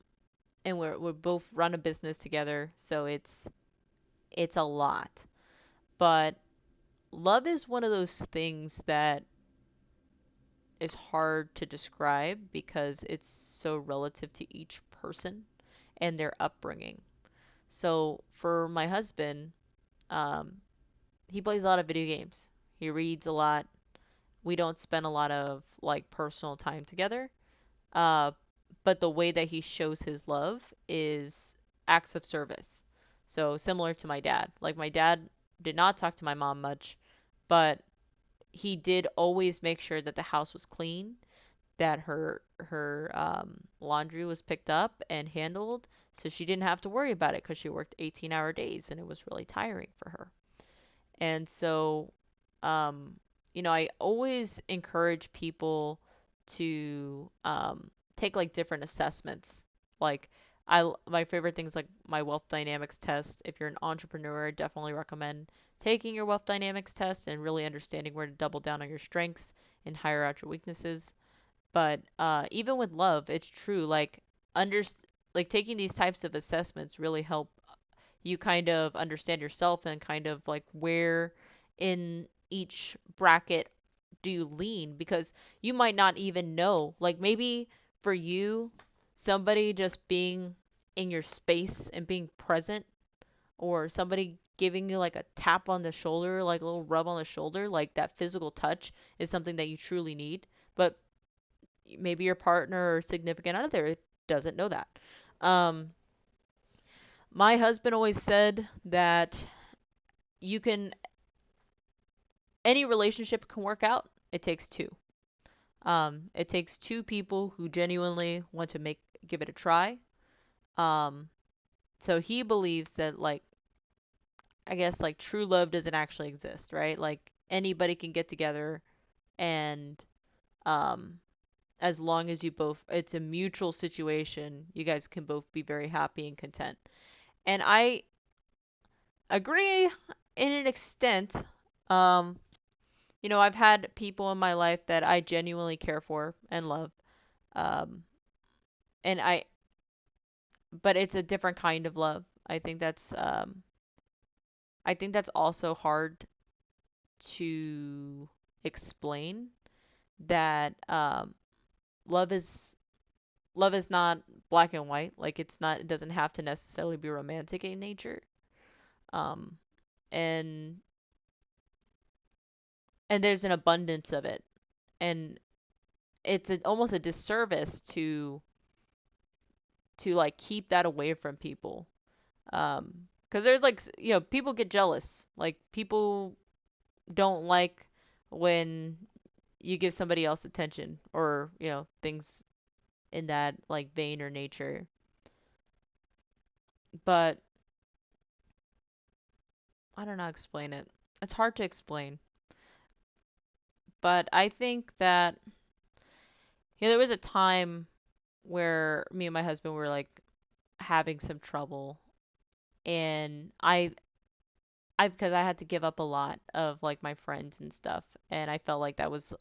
and we're both run a business together, so it's a lot. But love is one of those things that is hard to describe because it's so relative to each person and their upbringing. So for my husband, um, he plays a lot of video games. He reads a lot. We don't spend a lot of like personal time together. Uh, but the way that he shows his love is acts of service. So similar to my dad. Like my dad did not talk to my mom much, but he did always make sure that the house was clean, that her laundry was picked up and handled, so she didn't have to worry about it because she worked 18-hour days and it was really tiring for her. And so, um, I always encourage people to take like different assessments. Like my favorite things like my wealth dynamics test. If you're an entrepreneur, I definitely recommend taking your wealth dynamics test and really understanding where to double down on your strengths and hire out your weaknesses. But even with love, it's true. Under like taking these types of assessments really help you kind of understand yourself and kind of like where in each bracket do you lean, because you might not even know. Like maybe for you, somebody just being in your space and being present, or somebody giving you like a tap on the shoulder, like a little rub on the shoulder, like that physical touch is something that you truly need. But maybe your partner or significant other doesn't know that. Um, my husband always said that you can any relationship can work out. It takes two. It takes two people who genuinely want to give it a try. Um, so he believes that like I guess like true love doesn't actually exist, right? Like anybody can get together and um as long as you both it's a mutual situation, you guys can both be very happy and content. And I agree in an extent. Um, I've had people in my life that I genuinely care for and love. Um, and but it's a different kind of love. I think that's also hard to explain that love is love is not black and white. Like it doesn't have to necessarily be romantic in nature. Um, and and there's an abundance of it. And it's almost a disservice to like keep that away from people. Because there's like people get jealous. Like people don't like when you give somebody else attention, or things in that like vein or nature. But I don't know how to explain it. It's hard to explain. But I think that there was a time where me and my husband were like having some trouble, and I because I had to give up a lot of like my friends and stuff, and I felt like that was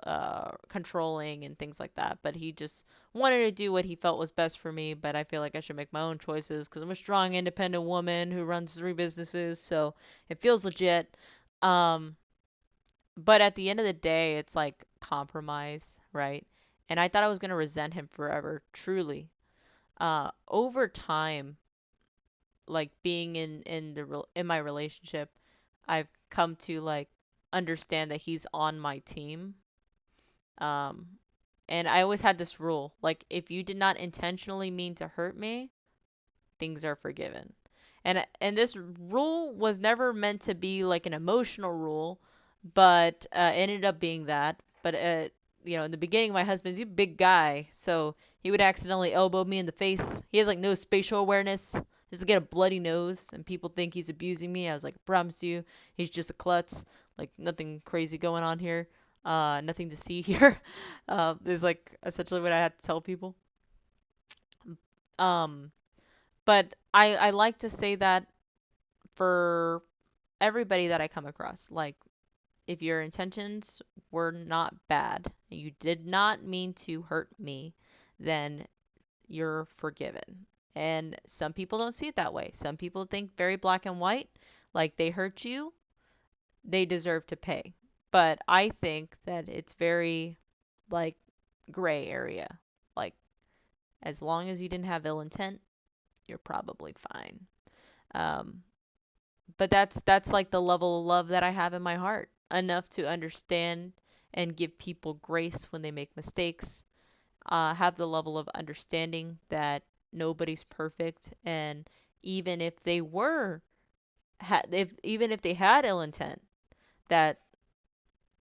controlling and things like that. But he just wanted to do what he felt was best for me. But I feel like I should make my own choices because I'm a strong, independent woman who runs 3 businesses, so it feels legit. Um, but at the end of the day, it's like compromise, right? And I thought I was gonna resent him forever, truly. Over time, like being in my relationship, I've come to like understand that he's on my team. Um, and I always had this rule, like if you did not intentionally mean to hurt me, things are forgiven. And this rule was never meant to be like an emotional rule, but ended up being that. But in the beginning, my husband's a big guy, so he would accidentally elbow me in the face. He has like no spatial awareness. Just get a bloody nose, and people think he's abusing me. I was like, I promise you, he's just a klutz. Like nothing crazy going on here. Nothing to see here. Is like essentially what I had to tell people. Um, but I like to say that for everybody that I come across, like if your intentions were not bad, and you did not mean to hurt me, then you're forgiven. And some people don't see it that way. Some people think very black and white, like they hurt you, they deserve to pay. But I think that it's very like gray area. Like as long as you didn't have ill intent, you're probably fine. Um, but that's like the level of love that I have in my heart, enough to understand and give people grace when they make mistakes. Have the level of understanding that nobody's perfect, and even if they were, if even if they had ill intent, that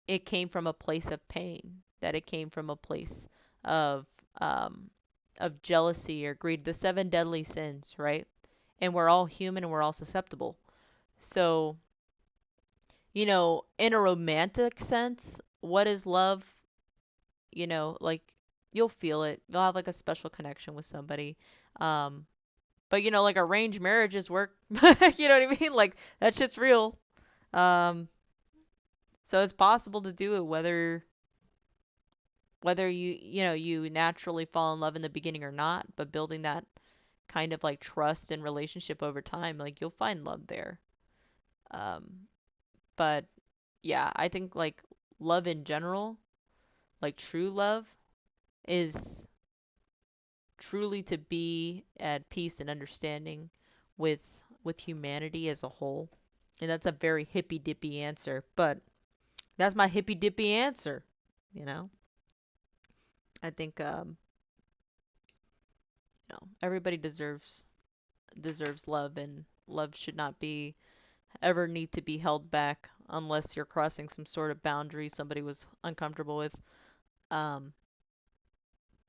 it came from a place of pain, that it came from a place of um, of jealousy or greed, the seven deadly sins, right? And we're all human and we're all susceptible. So, in a romantic sense, what is love? Like you'll feel it. You'll have like a special connection with somebody. Um, but like arranged marriages work. You know what I mean? Like that shit's real. Um, so it's possible to do it whether you naturally fall in love in the beginning or not, but building that kind of like trust and relationship over time, like you'll find love there. Um, but yeah, I think like love in general, like true love, is truly to be at peace and understanding with humanity as a whole. And that's a very hippy dippy answer, but that's my hippy dippy answer. You know, I think everybody deserves love, and love should not be ever need to be held back unless you're crossing some sort of boundary somebody was uncomfortable with. Um,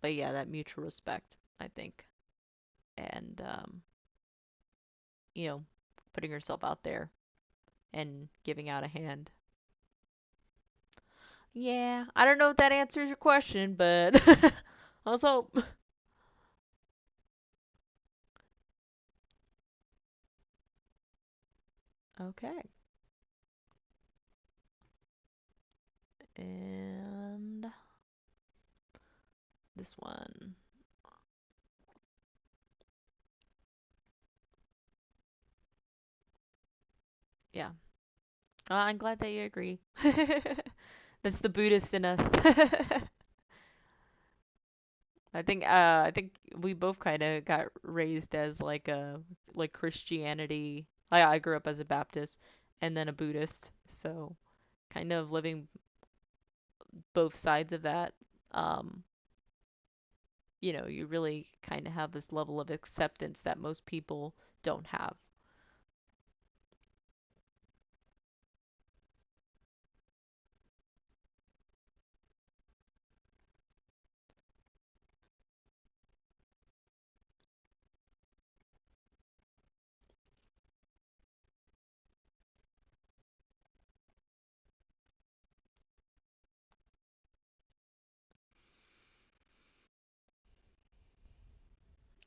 but yeah, that mutual respect, I think, and you know, putting yourself out there and giving out a hand. Yeah, I don't know if that answers your question, but let's hope. Okay. And this one. Yeah. I'm glad that you agree. That's the Buddhist in us. I think we both kind of got raised as like Christianity. I grew up as a Baptist and then a Buddhist, so kind of living both sides of that. Um, you really kind of have this level of acceptance that most people don't have.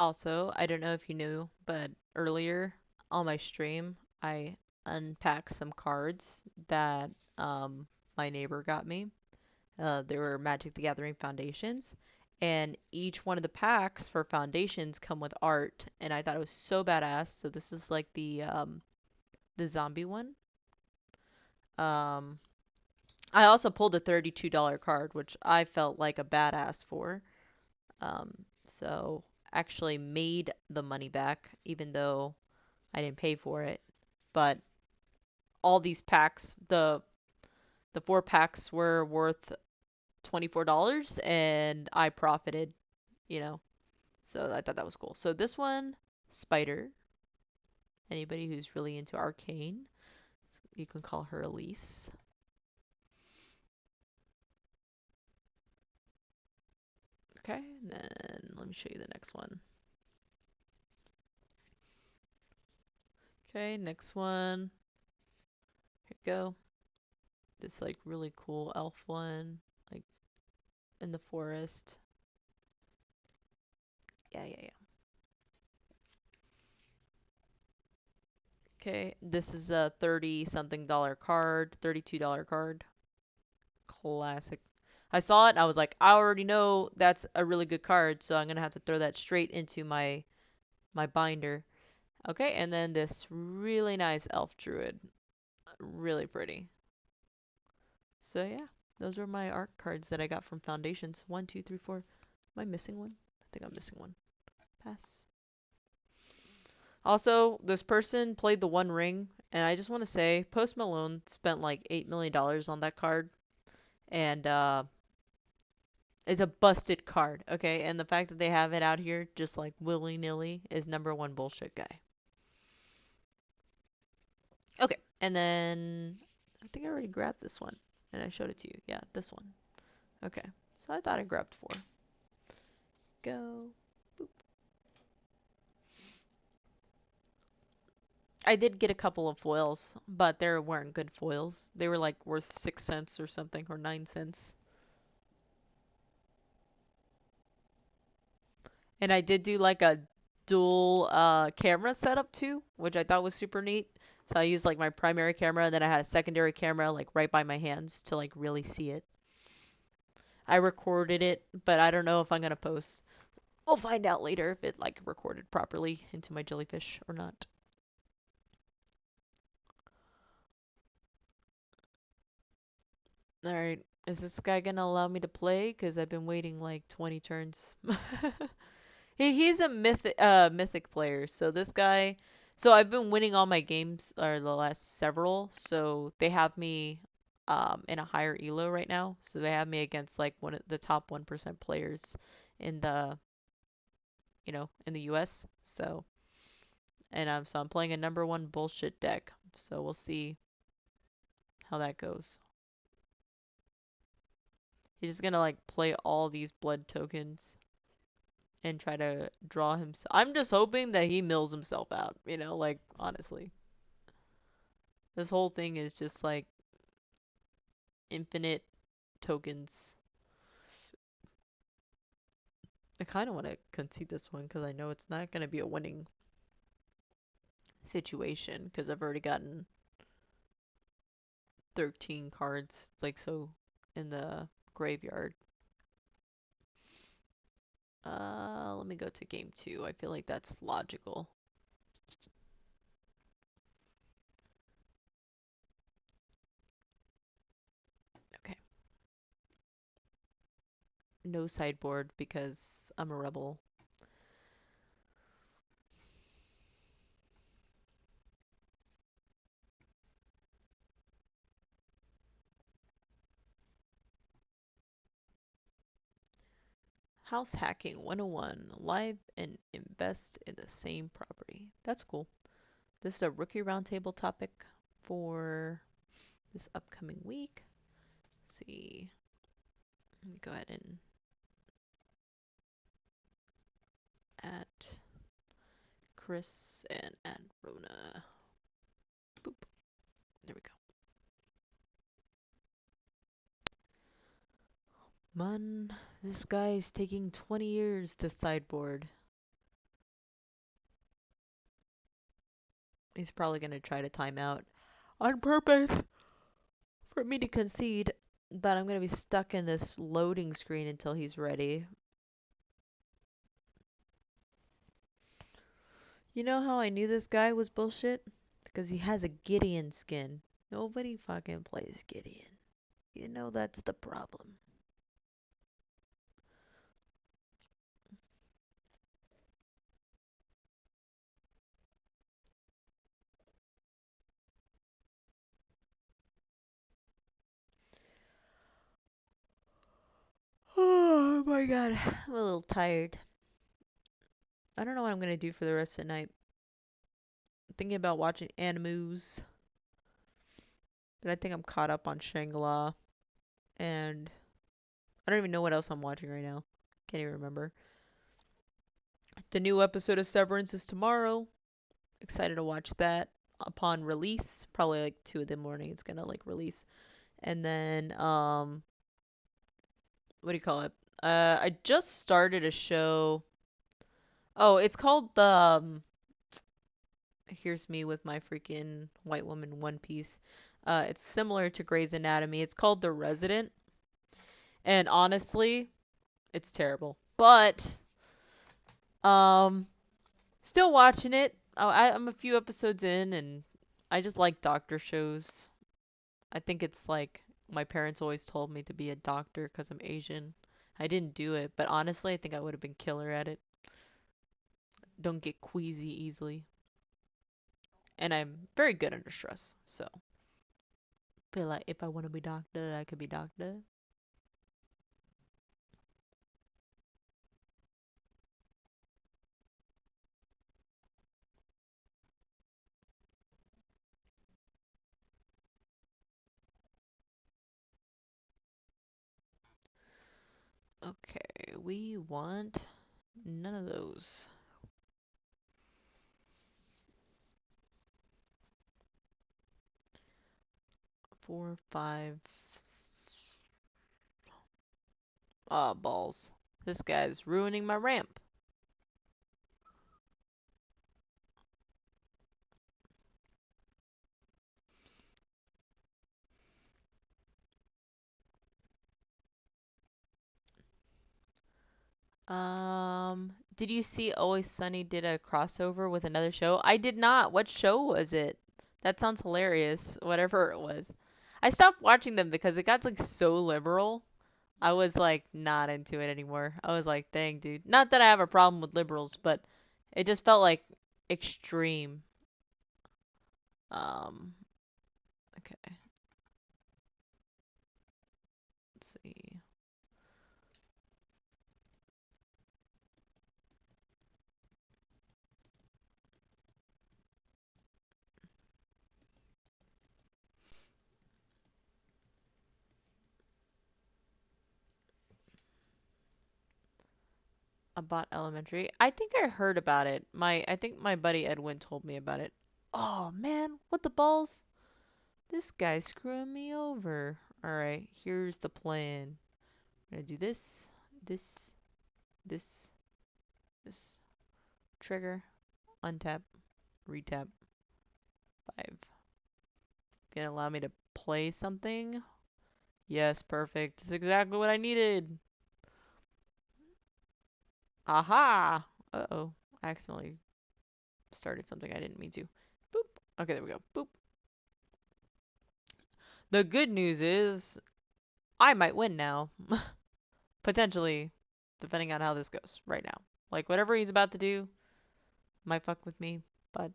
Also, I don't know if you knew, but earlier on my stream, I unpacked some cards that my neighbor got me. They were Magic the Gathering foundations, and each one of the packs for foundations come with art, and I thought it was so badass. So this is like the zombie one. Um, I also pulled a $32 card, which I felt like a badass for. So actually made the money back, even though I didn't pay for it. But all these packs, the four packs were worth $24, and I profited, you know. So I thought that was cool. So this one, Spider. Anybody who's really into arcane, you can call her Elise. Okay, and then let me show you the next one. Okay, next one. Here we go. This like really cool elf one, like in the forest. Yeah, yeah, yeah. Okay, this is a 30 something dollar card, $32 card. Classic. I saw it and I was like, I already know that's a really good card, so I'm gonna have to throw that straight into my binder. Okay, and then this really nice elf druid. Really pretty. So yeah, those are my art cards that I got from Foundations. 1, 2, 3, 4. Am I missing one? I think I'm missing one. Pass. Also, this person played the One Ring, and I just want to say, Post Malone spent like $8 million on that card, and it's a busted card, okay? And the fact that they have it out here just like willy nilly is number one bullshit guy. Okay, and then I think I already grabbed this one, and I showed it to you. Yeah, this one. Okay, so I thought I grabbed 4. Go. Boop. I did get a couple of foils, but they weren't good foils. They were like worth 6 cents or something, or 9 cents. And I did do like a dual camera setup too, which I thought was super neat. So I used like my primary camera, and then I had a secondary camera like right by my hands to like really see it. I recorded it, but I don't know if I'm gonna post. We'll find out later if it like recorded properly into my jellyfish or not. Alright, is this guy gonna allow me to play? Because I've been waiting like 20 turns. He's a mythic player. So this guy, so I've been winning all my games or the last several. So they have me in a higher elo right now. So they have me against like one of the top 1% players in the in the US. So and so I'm playing a number 1 bullshit deck. So we'll see how that goes. He's just gonna like play all these blood tokens and try to draw himself. I'm just hoping that he mills himself out, like honestly. This whole thing is just like infinite tokens. I kind of want to concede this one because I know it's not going to be a winning situation because I've already gotten 13 cards, like so, in the graveyard. Let me go to game 2. I feel like that's logical. Okay. No sideboard because I'm a rebel. House hacking 101. Live and invest in the same property. That's cool. This is a rookie roundtable topic for this upcoming week. Let's see. Go ahead and add Chris and add Rona. Boop. There we go. Man, this guy is taking 20 years to sideboard. He's probably going to try to time out on purpose for me to concede, but I'm going to be stuck in this loading screen until he's ready. You know how I knew this guy was bullshit? Because he has a Gideon skin. Nobody fucking plays Gideon. You know that's the problem. Oh my god, I'm a little tired. I don't know what I'm gonna do for the rest of the night. I'm thinking about watching animus, but I think I'm caught up on Shangri-La, and I don't even know what else I'm watching right now. Can't even remember. The new episode of Severance is tomorrow. Excited to watch that upon release. Probably like 2 in the morning. It's gonna like release, and then what do you call it? I just started a show. Oh, it's called the Here's me with my freaking white woman One Piece. It's similar to Grey's Anatomy. It's called The Resident, and honestly, it's terrible. But um, still watching it. Oh, I'm a few episodes in, and I just like doctor shows. I think it's like My parents always told me to be a doctor because I'm Asian. I didn't do it, but honestly, I think I would have been killer at it. Don't get queasy easily. And I'm very good under stress, so feel like if I want to be doctor, I could be doctor. Okay, we want none of those. 4, 5. Oh, balls. This guy's ruining my ramp. Did you see Always Sunny did a crossover with another show? I did not. What show was it? That sounds hilarious. Whatever it was. I stopped watching them because it got like so liberal. I was like not into it anymore. I was like, dang, dude. Not that I have a problem with liberals, but it just felt like extreme. Um, okay. Let's see. About elementary. I think I heard about it. I think my buddy Edwin told me about it. Oh man, what the balls? This guy's screwing me over. Alright, here's the plan. I'm gonna do this, this, this, this. Trigger, untap, retap, 5. Gonna allow me to play something. Yes, perfect. That's exactly what I needed. Aha! Uh-oh. I accidentally started something I didn't mean to. Boop. Okay, there we go. Boop. The good news is I might win now. Potentially, depending on how this goes right now. Like, whatever he's about to do might fuck with me, but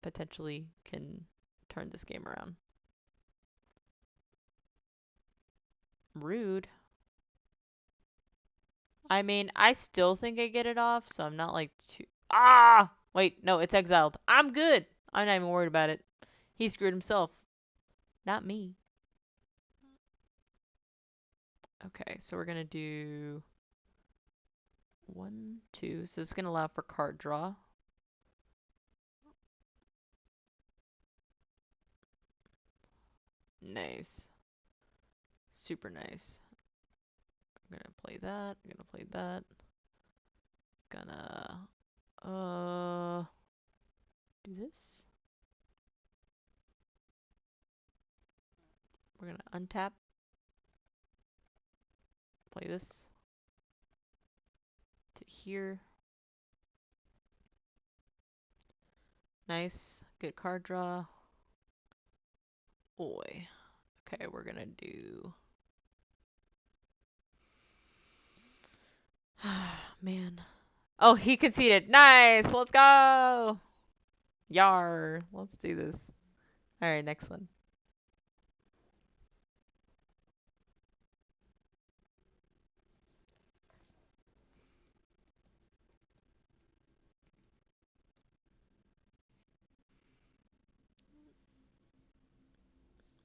potentially can turn this game around. Rude. I mean, I still think I get it off, so I'm not like too. Ah! Wait, no, it's exiled. I'm good. I'm not even worried about it. He screwed himself. Not me. Okay, so we're gonna do 1, 2. So it's gonna allow for card draw. Nice. Super nice. I'm gonna play that. I'm gonna play that. Gonna do this. We're gonna untap. Play this to here. Nice. Good card draw. Boy. Okay, we're gonna do. Man. Oh, he conceded. Nice. Let's go. Yar. Let's do this. All right, next one.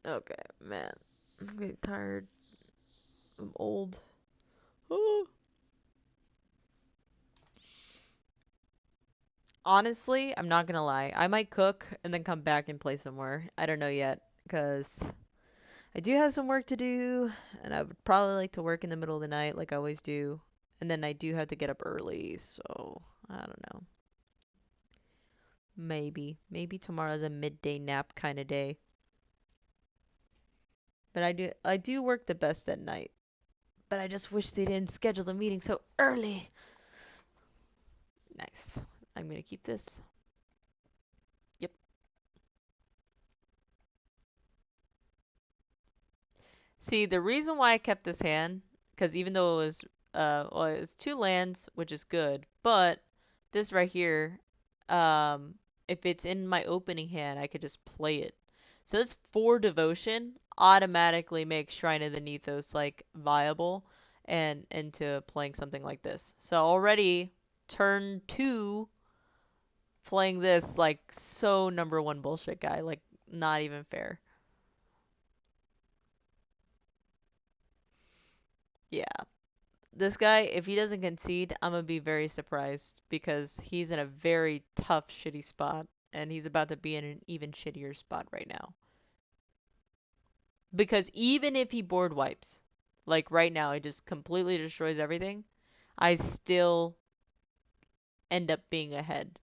Okay, man. I'm getting tired. I'm old. Honestly, I'm not gonna lie. I might cook and then come back and play some more. I don't know yet, because I do have some work to do, and I would probably like to work in the middle of the night like I always do. And then I do have to get up early, so I don't know. Maybe. Maybe tomorrow's a midday nap kind of day. But I do work the best at night. But I just wish they didn't schedule the meeting so early. Nice. I'm gonna keep this. Yep. See, the reason why I kept this hand, because even though it was, well, it's two lands, which is good, but this right here, um, if it's in my opening hand, I could just play it. So this 4 devotion automatically makes Shrine of the Nethos like viable and into playing something like this. So already turn 2 playing this like so number one bullshit guy, like not even fair. Yeah. This guy, if he doesn't concede, I'm gonna be very surprised because he's in a very tough, shitty spot, and he's about to be in an even shittier spot right now. Because even if he board wipes, like right now, he just completely destroys everything, I still end up being ahead.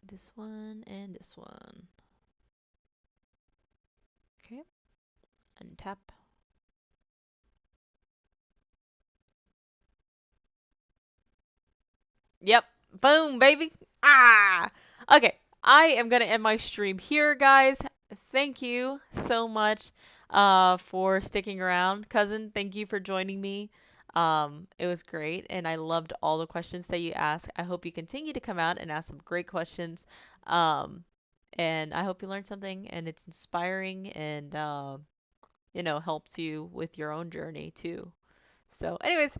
This one and this one. Okay, untap. Yep. Boom, baby. Ah. Okay. I am gonna end my stream here, guys. Thank you so much for sticking around. Cousin, thank you for joining me. It was great, and I loved all the questions that you asked. I hope you continue to come out and ask some great questions. Um, and I hope you learned something and it's inspiring and helps you with your own journey too. So, anyways,